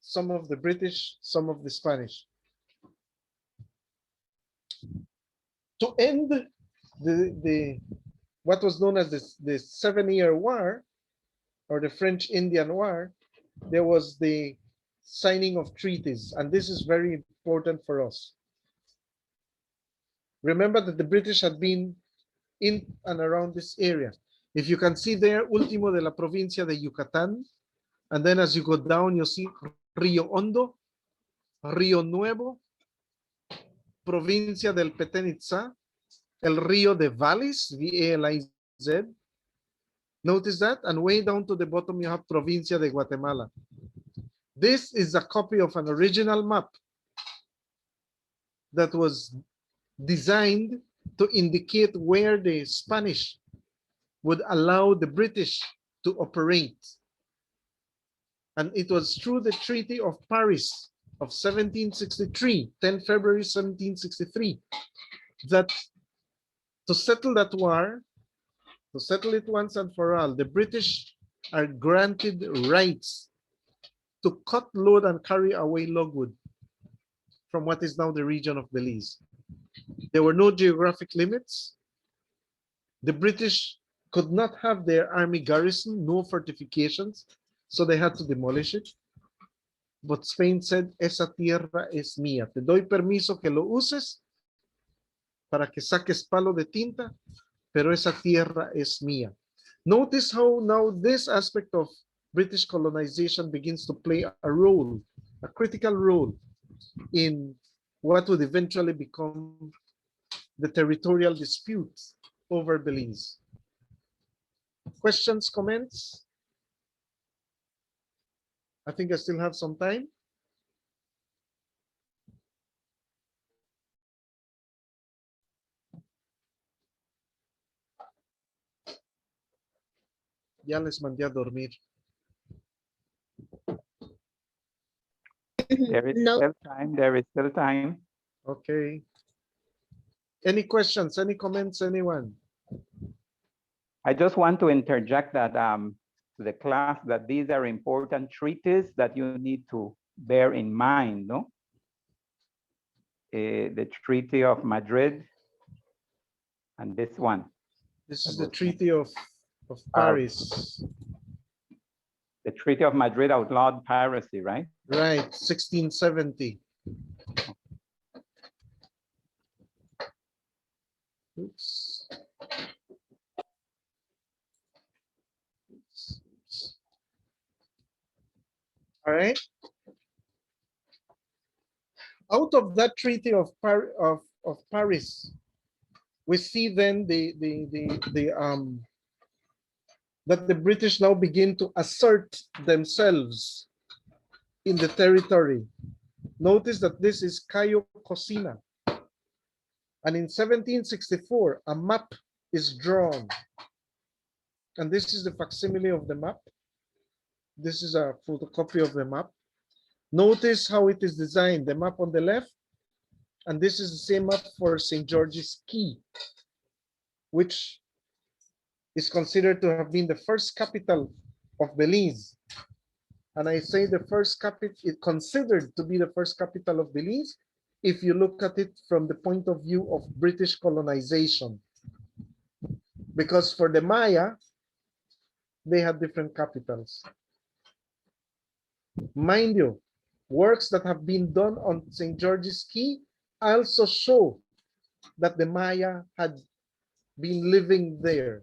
some of the British, some of the Spanish. To end what was known as the 7-Year War, or the French Indian War, there was the signing of treaties, and this is very important for us. Remember that the British had been in and around this area. If you can see there, último de la provincia de Yucatán, and then as you go down, you see Río Hondo, Río Nuevo, provincia del Petén Itzá, el Río de Valles, V-A-L-I-Z. Notice that, and way down to the bottom you have provincia de Guatemala. This is a copy of an original map that was designed to indicate where the Spanish would allow the British to operate. And it was through the Treaty of Paris of 1763, 10 February 1763, that to settle that war, to settle it once and for all, the British are granted rights to cut, load, and carry away logwood from what is now the region of Belize. There were no geographic limits. The British could not have their army garrison, no fortifications, so they had to demolish it. But Spain said, esa tierra es mía. Te doy permiso que lo uses para que saques palo de tinta, pero esa tierra es mía. Notice how now this aspect of British colonization begins to play a role, a critical role in what would eventually become the territorial dispute over Belize. Questions, comments? I think I still have some time. Ya les mandé a dormir. There is No. still time. There is still time. Okay. Any questions, any comments, anyone? I just want to interject that to the class that these are important treaties that you need to bear in mind, no? The Treaty of Madrid and this one. This is the Treaty of Paris. The Treaty of Madrid outlawed piracy, right? Right, 1670. Oops. All right. Out of that Treaty of Paris, we see then that the British now begin to assert themselves in the territory. Notice that this is Cayo Cocina. And in 1764, a map is drawn. And this is the facsimile of the map. This is a photocopy of the map. Notice how it is designed, the map on the left, and this is the same map for St. George's Key, which is considered to have been the first capital of Belize. And I say the first capital, it considered to be the first capital of Belize, if you look at it from the point of view of British colonization. Because for the Maya, they had different capitals. Mind you, works that have been done on St. George's Key also show that the Maya had been living there,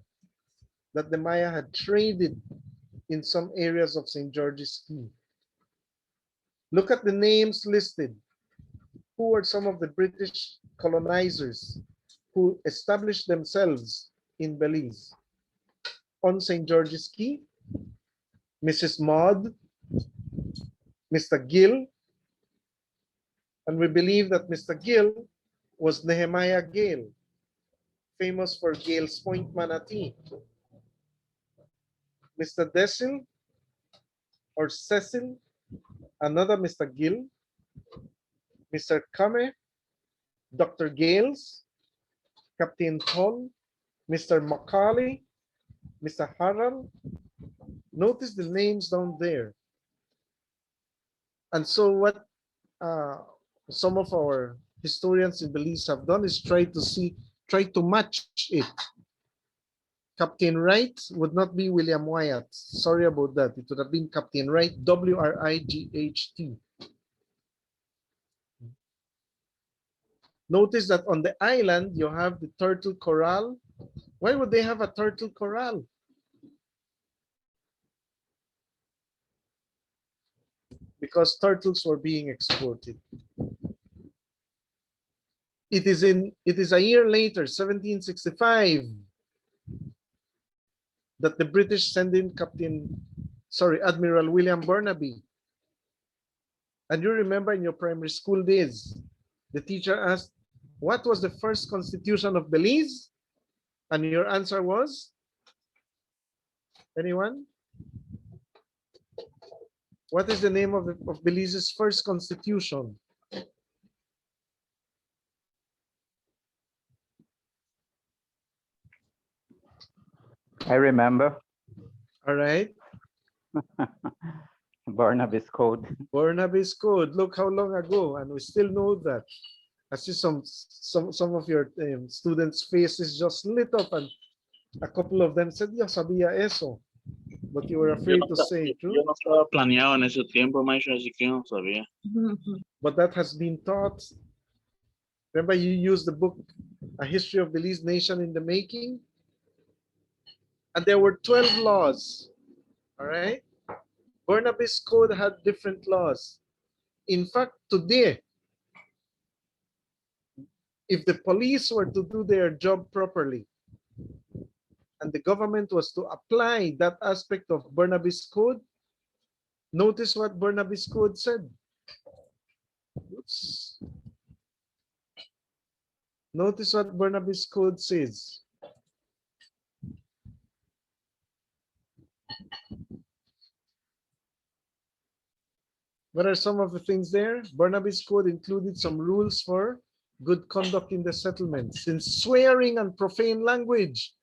that the Maya had traded in some areas of St. George's Key. Look at the names listed. Who are some of the British colonizers who established themselves in Belize? On St. George's Key, Mrs. Maud, Mr. Gill, And we believe that Mr. Gill was Nehemiah Gale, famous for Gale's Point Manatee. Mr. Desil or Cecil, another Mr. Gill, Mr. Kame, Dr. Gales, Captain Hall, Mr. Macaulay, Mr. Harrell. Notice the names down there. And so what some of our historians in Belize have done is try to match it. Captain Wright would not be William Wyatt. Sorry about that. It would have been Captain Wright, W-R-I-G-H-T. Notice that on the island, you have the turtle corral. Why would they have a turtle corral? Because turtles were being exported. It is a year later, 1765, that the British send in Admiral William Burnaby. And you remember in your primary school days, the teacher asked, what was the first constitution of Belize? And your answer was? Anyone? What is the name of Belize's first constitution? I remember. All right. Barnaby's Code. Barnaby's Code. Look how long ago, and we still know that. I see some of your students' faces just lit up, and a couple of them said, "Yo sabía eso," but you were afraid to say it, true? Yo no estaba planeado en ese tiempo, maestro, así que no sabía. But that has been taught. Remember, you used the book, A History of Belize Nation in the Making? And there were 12 laws, all right? Barnaby's Code had different laws. In fact, today, if the police were to do their job properly, and the government was to apply that aspect of Barnaby's Code, notice what Barnaby's Code said. Oops. Notice what Barnaby's Code says. What are some of the things there? Barnaby's Code included some rules for good conduct in the settlement. Since swearing and profane language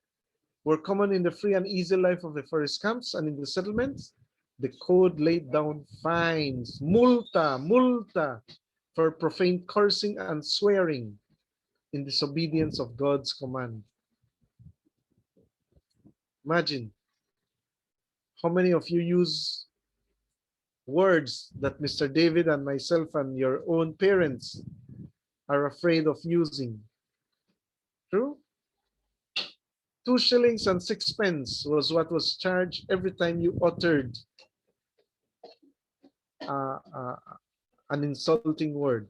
were common in the free and easy life of the forest camps and in the settlements, the code laid down fines, multa, for profane cursing and swearing in disobedience of God's command. Imagine how many of you use words that Mr. David and myself and your own parents are afraid of using. True? 2 shillings and 6 pence was what was charged every time you uttered an insulting word.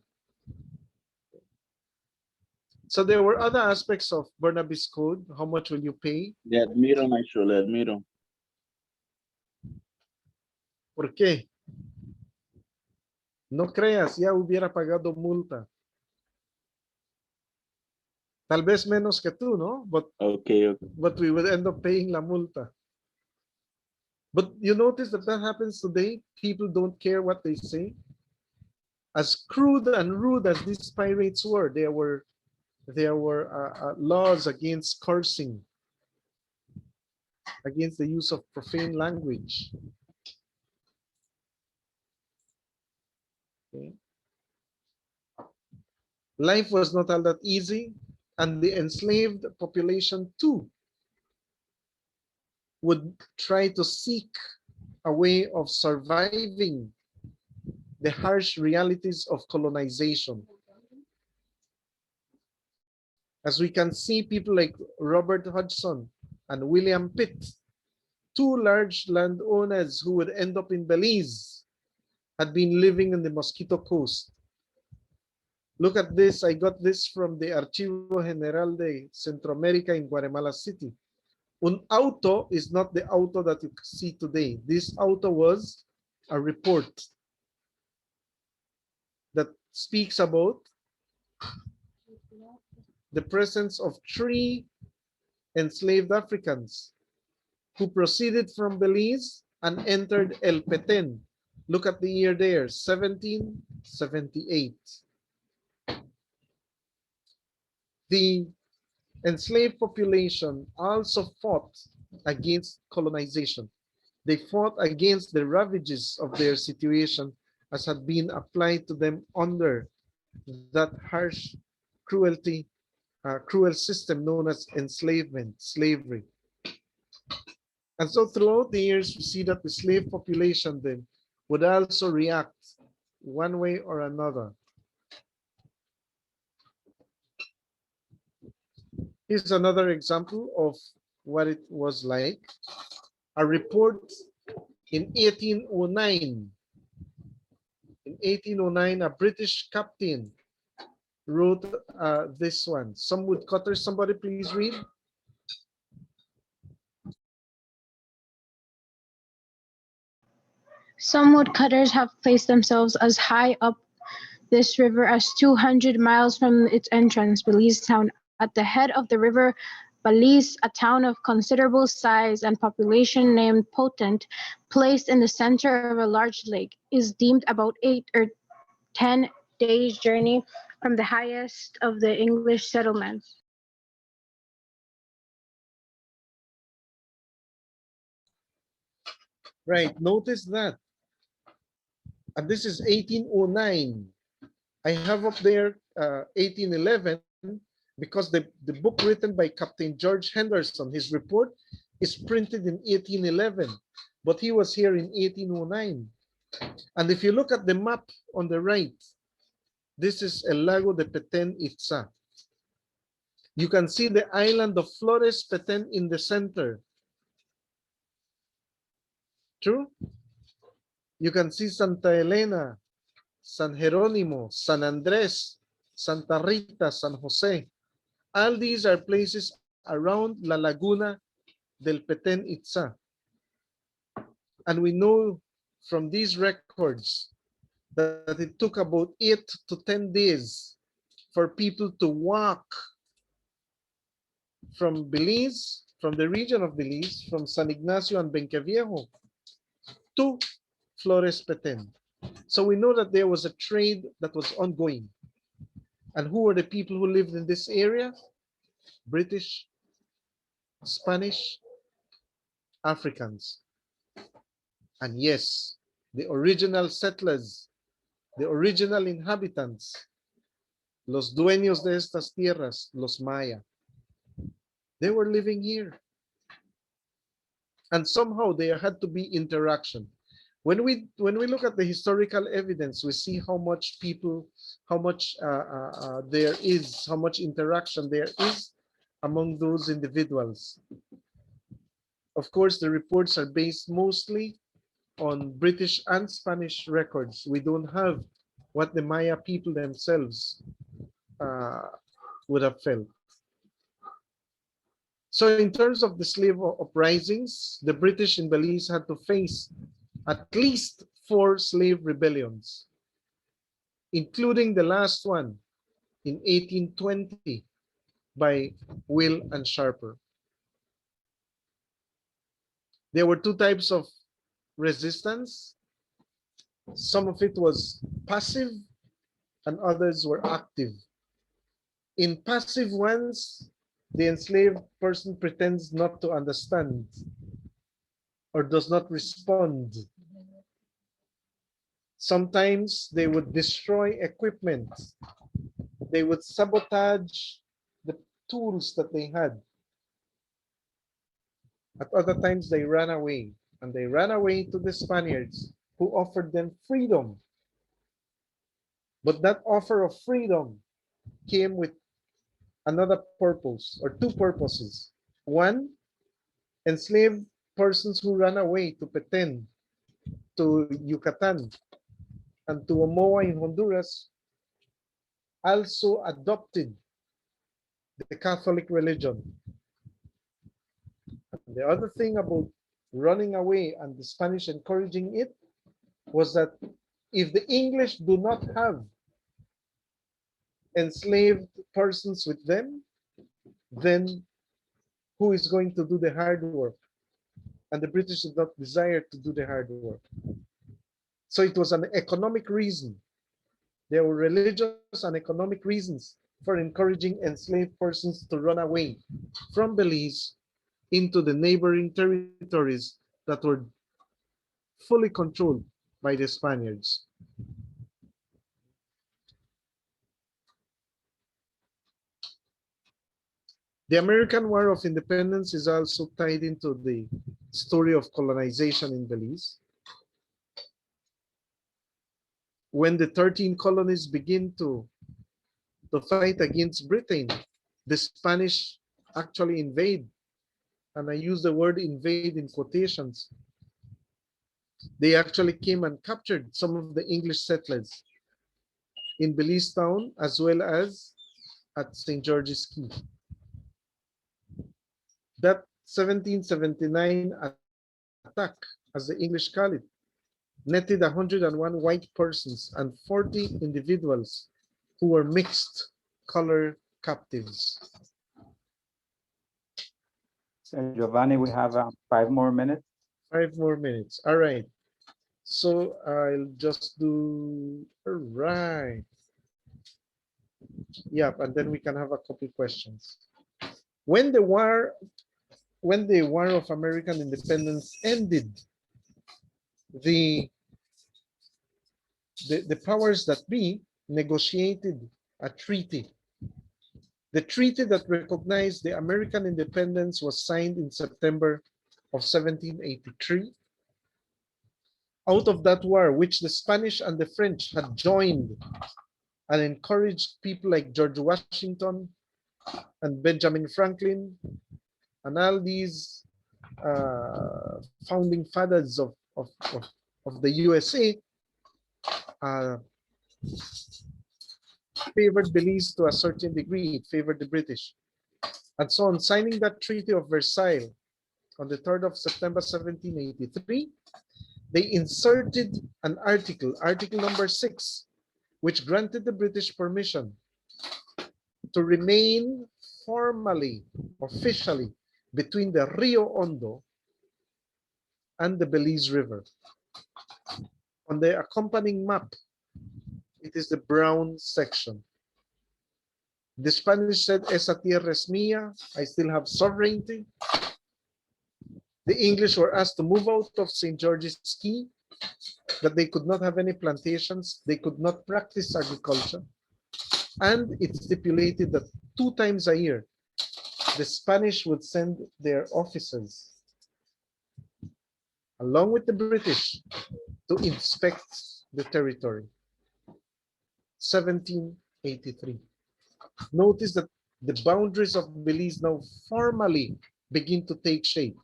So there were other aspects of Barnaby's Code. How much will you pay? Le admiro, maestro, le admiro. ¿Por qué? No creas, ya hubiera pagado multa. Tal vez menos que tú, ¿no? Okay. But we would end up paying la multa. But you notice that happens today. People don't care what they say. As crude and rude as these pirates were, there were laws against cursing, against the use of profane language. Okay. Life was not all that easy, and the enslaved population too would try to seek a way of surviving the harsh realities of colonization. As we can see, people like Robert Hodgson and William Pitt, 2 large landowners who would end up in Belize, had been living in the Mosquito Coast. Look at this. I got this from the Archivo General de Centroamérica in Guatemala City. Un auto is not the auto that you see today. This auto was a report that speaks about the presence of 3 enslaved Africans who proceeded from Belize and entered El Petén. Look at the year there, 1778. The enslaved population also fought against colonization. They fought against the ravages of their situation as had been applied to them under that harsh cruel system known as enslavement, slavery. And so throughout the years, we see that the slave population then would also react one way or another. Here's another example of what it was like. A report in 1809. In 1809, a British captain wrote this one. Some woodcutters, somebody please read. Some woodcutters have placed themselves as high up this river as 200 miles from its entrance, Belize town. At the head of the river, Belize, a town of considerable size and population named Potent, placed in the center of a large lake, is deemed about 8 or 10 days' journey from the highest of the English settlements. Right, notice that. And this is 1809. I have up there 1811 because the book written by Captain George Henderson, his report is printed in 1811, but he was here in 1809. And if you look at the map on the right, this is El Lago de Petén Itzá. You can see the island of Flores Petén in the center. True? You can see Santa Elena, San Jerónimo, San Andrés, Santa Rita, San Jose. All these are places around La Laguna del Petén Itzá. And we know from these records that it took about 8 to 10 days for people to walk from Belize, from the region of Belize, from San Ignacio and Benqueviejo to Flores Petén. So we know that there was a trade that was ongoing. And who were the people who lived in this area? British, Spanish, Africans. And yes, the original settlers, the original inhabitants, los dueños de estas tierras, los Maya, they were living here. And somehow there had to be interaction. When we look at the historical evidence, we see how much people, how much there is, how much interaction there is among those individuals. Of course, the reports are based mostly on British and Spanish records. We don't have what the Maya people themselves would have felt. So in terms of the slave uprisings, the British in Belize had to face at least 4 slave rebellions, including the last one in 1820 by Will and Sharper. There were 2 types of resistance. Some of it was passive and others were active. In passive ones, the enslaved person pretends not to understand or does not respond. Sometimes they would destroy equipment. They would sabotage the tools that they had. At other times, they ran away, and they ran away to the Spaniards who offered them freedom. But that offer of freedom came with another purpose, or 2 purposes. One, enslaved persons who ran away to Petén, to Yucatan, and to Omoa in Honduras also adopted the Catholic religion. The other thing about running away and the Spanish encouraging it was that if the English do not have enslaved persons with them, then who is going to do the hard work? And the British did not desire to do the hard work. So it was an economic reason. There were religious and economic reasons for encouraging enslaved persons to run away from Belize into the neighboring territories that were fully controlled by the Spaniards. The American War of Independence is also tied into the story of colonization in Belize. When the 13 colonies begin to fight against Britain, the Spanish actually invade, and I use the word invade in quotations. They actually came and captured some of the English settlers in Belize town as well as at St. George's Key. That 1779 attack, as the English call it, netted 101 white persons and 40 individuals who were mixed color captives. So Giovanni, we have 5 more minutes. 5 more minutes. All right. So I'll just do, all right. Yep, and then we can have a couple questions. When the War of American Independence ended, the powers that be negotiated a treaty. The treaty that recognized the American independence was signed in September of 1783. Out of that war, which the Spanish and the French had joined and encouraged people like George Washington and Benjamin Franklin and all these founding fathers of the USA, favored Belize to a certain degree. It favored the British. And so on signing that Treaty of Versailles on the 3rd of September 1783, they inserted an article, article number 6, which granted the British permission to remain formally, officially, between the Rio Hondo and the Belize River. On the accompanying map, it is the brown section. The Spanish said, "Esa tierra es mía," I still have sovereignty. The English were asked to move out of St. George's Key, that they could not have any plantations, they could not practice agriculture. And it stipulated that 2 times a year, the Spanish would send their officers, along with the British, to inspect the territory. 1783. Notice that the boundaries of Belize now formally begin to take shape.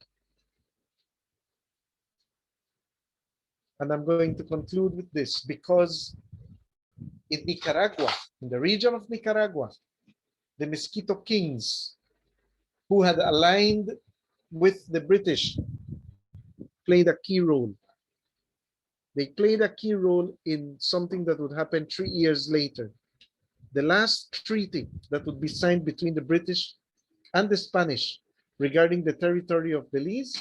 And I'm going to conclude with this, because in Nicaragua, in the region of Nicaragua, the Mosquito Kings, who had aligned with the British, played a key role. They played a key role in something that would happen 3 years later. The last treaty that would be signed between the British and the Spanish regarding the territory of Belize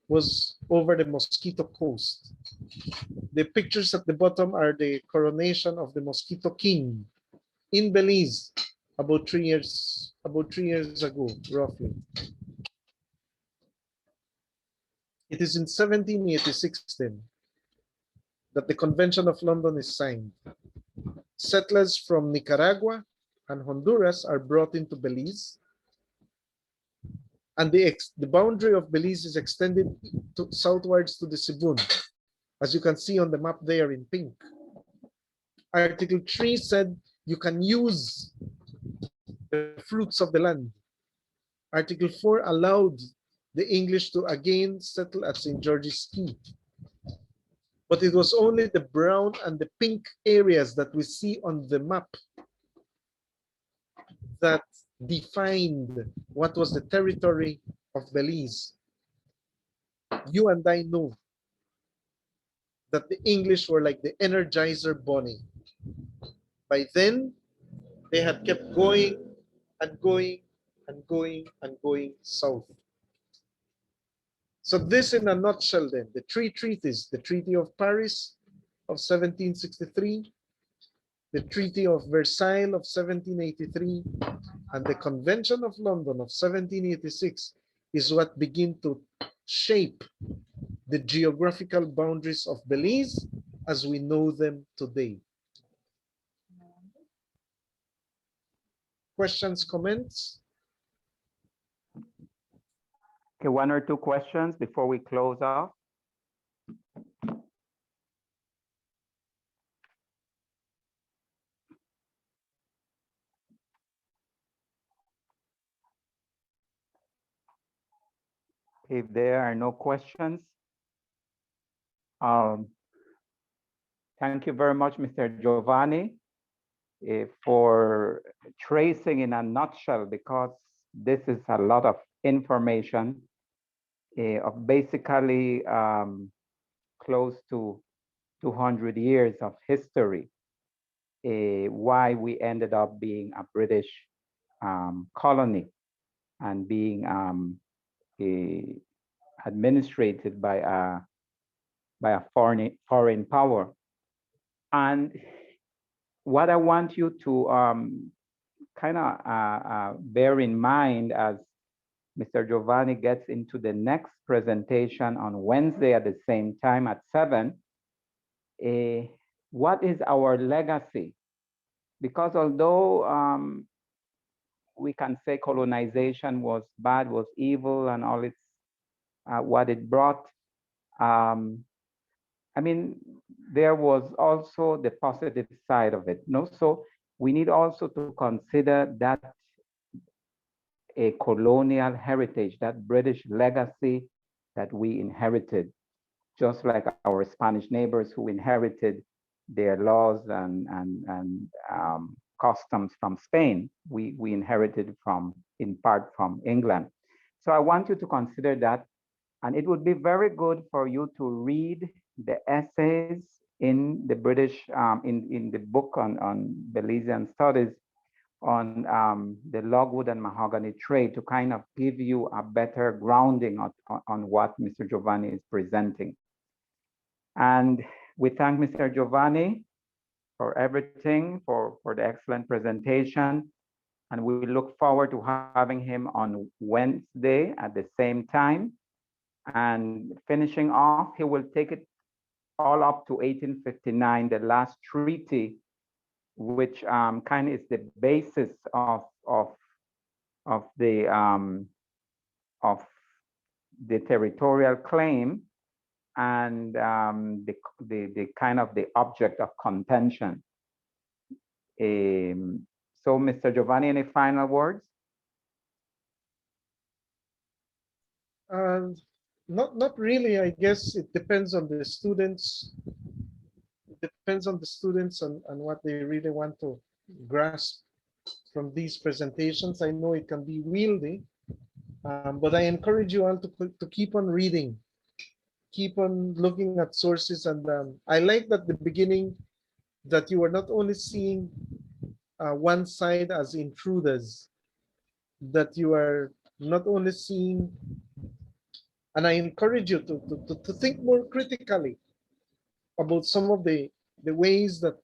was over the Mosquito Coast. The pictures at the bottom are the coronation of the Mosquito King in Belize about 3 years ago, roughly. It is in 1786 then that the Convention of London is signed. Settlers from Nicaragua and Honduras are brought into Belize, and the boundary of Belize is extended southwards to the Sibun, as you can see on the map there in pink. Article 3 said you can use the fruits of the land. Article 4 allowed the English to again settle at St. George's Key. But it was only the brown and the pink areas that we see on the map that defined what was the territory of Belize. You and I know that the English were like the Energizer Bunny. By then, They had kept going and going and going and going south. So this in a nutshell then, the three treaties, the Treaty of Paris of 1763, the Treaty of Versailles of 1783, and the Convention of London of 1786 is what begin to shape the geographical boundaries of Belize as we know them today. Questions, comments? Okay, one or two questions before we close off. If there are no questions, thank you very much, Mr. Giovanni, for tracing in a nutshell, because this is a lot of information of basically close to 200 years of history, why we ended up being a British colony and being administrated by a foreign power. And what I want you to kind of bear in mind as Mr. Giovanni gets into the next presentation on Wednesday at the same time at 7, what is our legacy? Because although we can say colonization was bad, was evil, and all its what it brought, I mean, there was also the positive side of it. No, so we need also to consider that a colonial heritage, that British legacy that we inherited, just like our Spanish neighbors who inherited their laws and customs from Spain. We inherited in part from England. So I want you to consider that, and it would be very good for you to read the essays in the British, in the book on Belizean studies on the logwood and mahogany trade, to kind of give you a better grounding on what Mr. Giovanni is presenting. And we thank Mr. Giovanni for everything, for the excellent presentation. And we look forward to having him on Wednesday at the same time. And finishing off, he will take it all up to 1859, the last treaty, which kind of is the basis of the territorial claim and the kind of the object of contention. So, Mr. Giovanni, any final words? Not really. I guess it depends on the students. It depends on the students and what they really want to grasp from these presentations. I know it can be wieldy, but I encourage you all to keep on reading, keep on looking at sources. And I like that the beginning, that you are not only seeing one side as intruders, that you are not only seeing, and I encourage you to think more critically about some of the ways that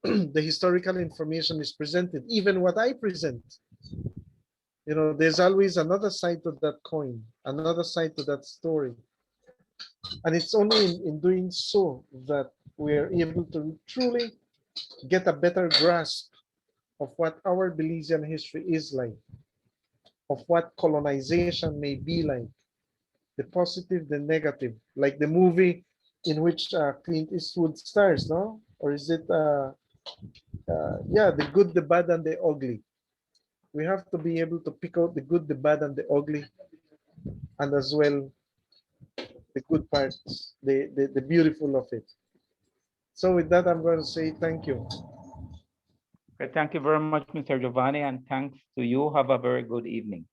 the historical information is presented, even what I present. You know, there's always another side to that coin, another side to that story. And it's only in doing so that we are able to truly get a better grasp of what our Belizean history is like, of what colonization may be like, the positive, the negative, like the movie in which Clint Eastwood stars, no? Or is it, yeah, the good, the bad, and the ugly. We have to be able to pick out the good, the bad, and the ugly, and as well the good parts, the beautiful of it. So with that, I'm going to say thank you. Okay, thank you very much, Mr. Giovanni, and thanks to you. Have a very good evening.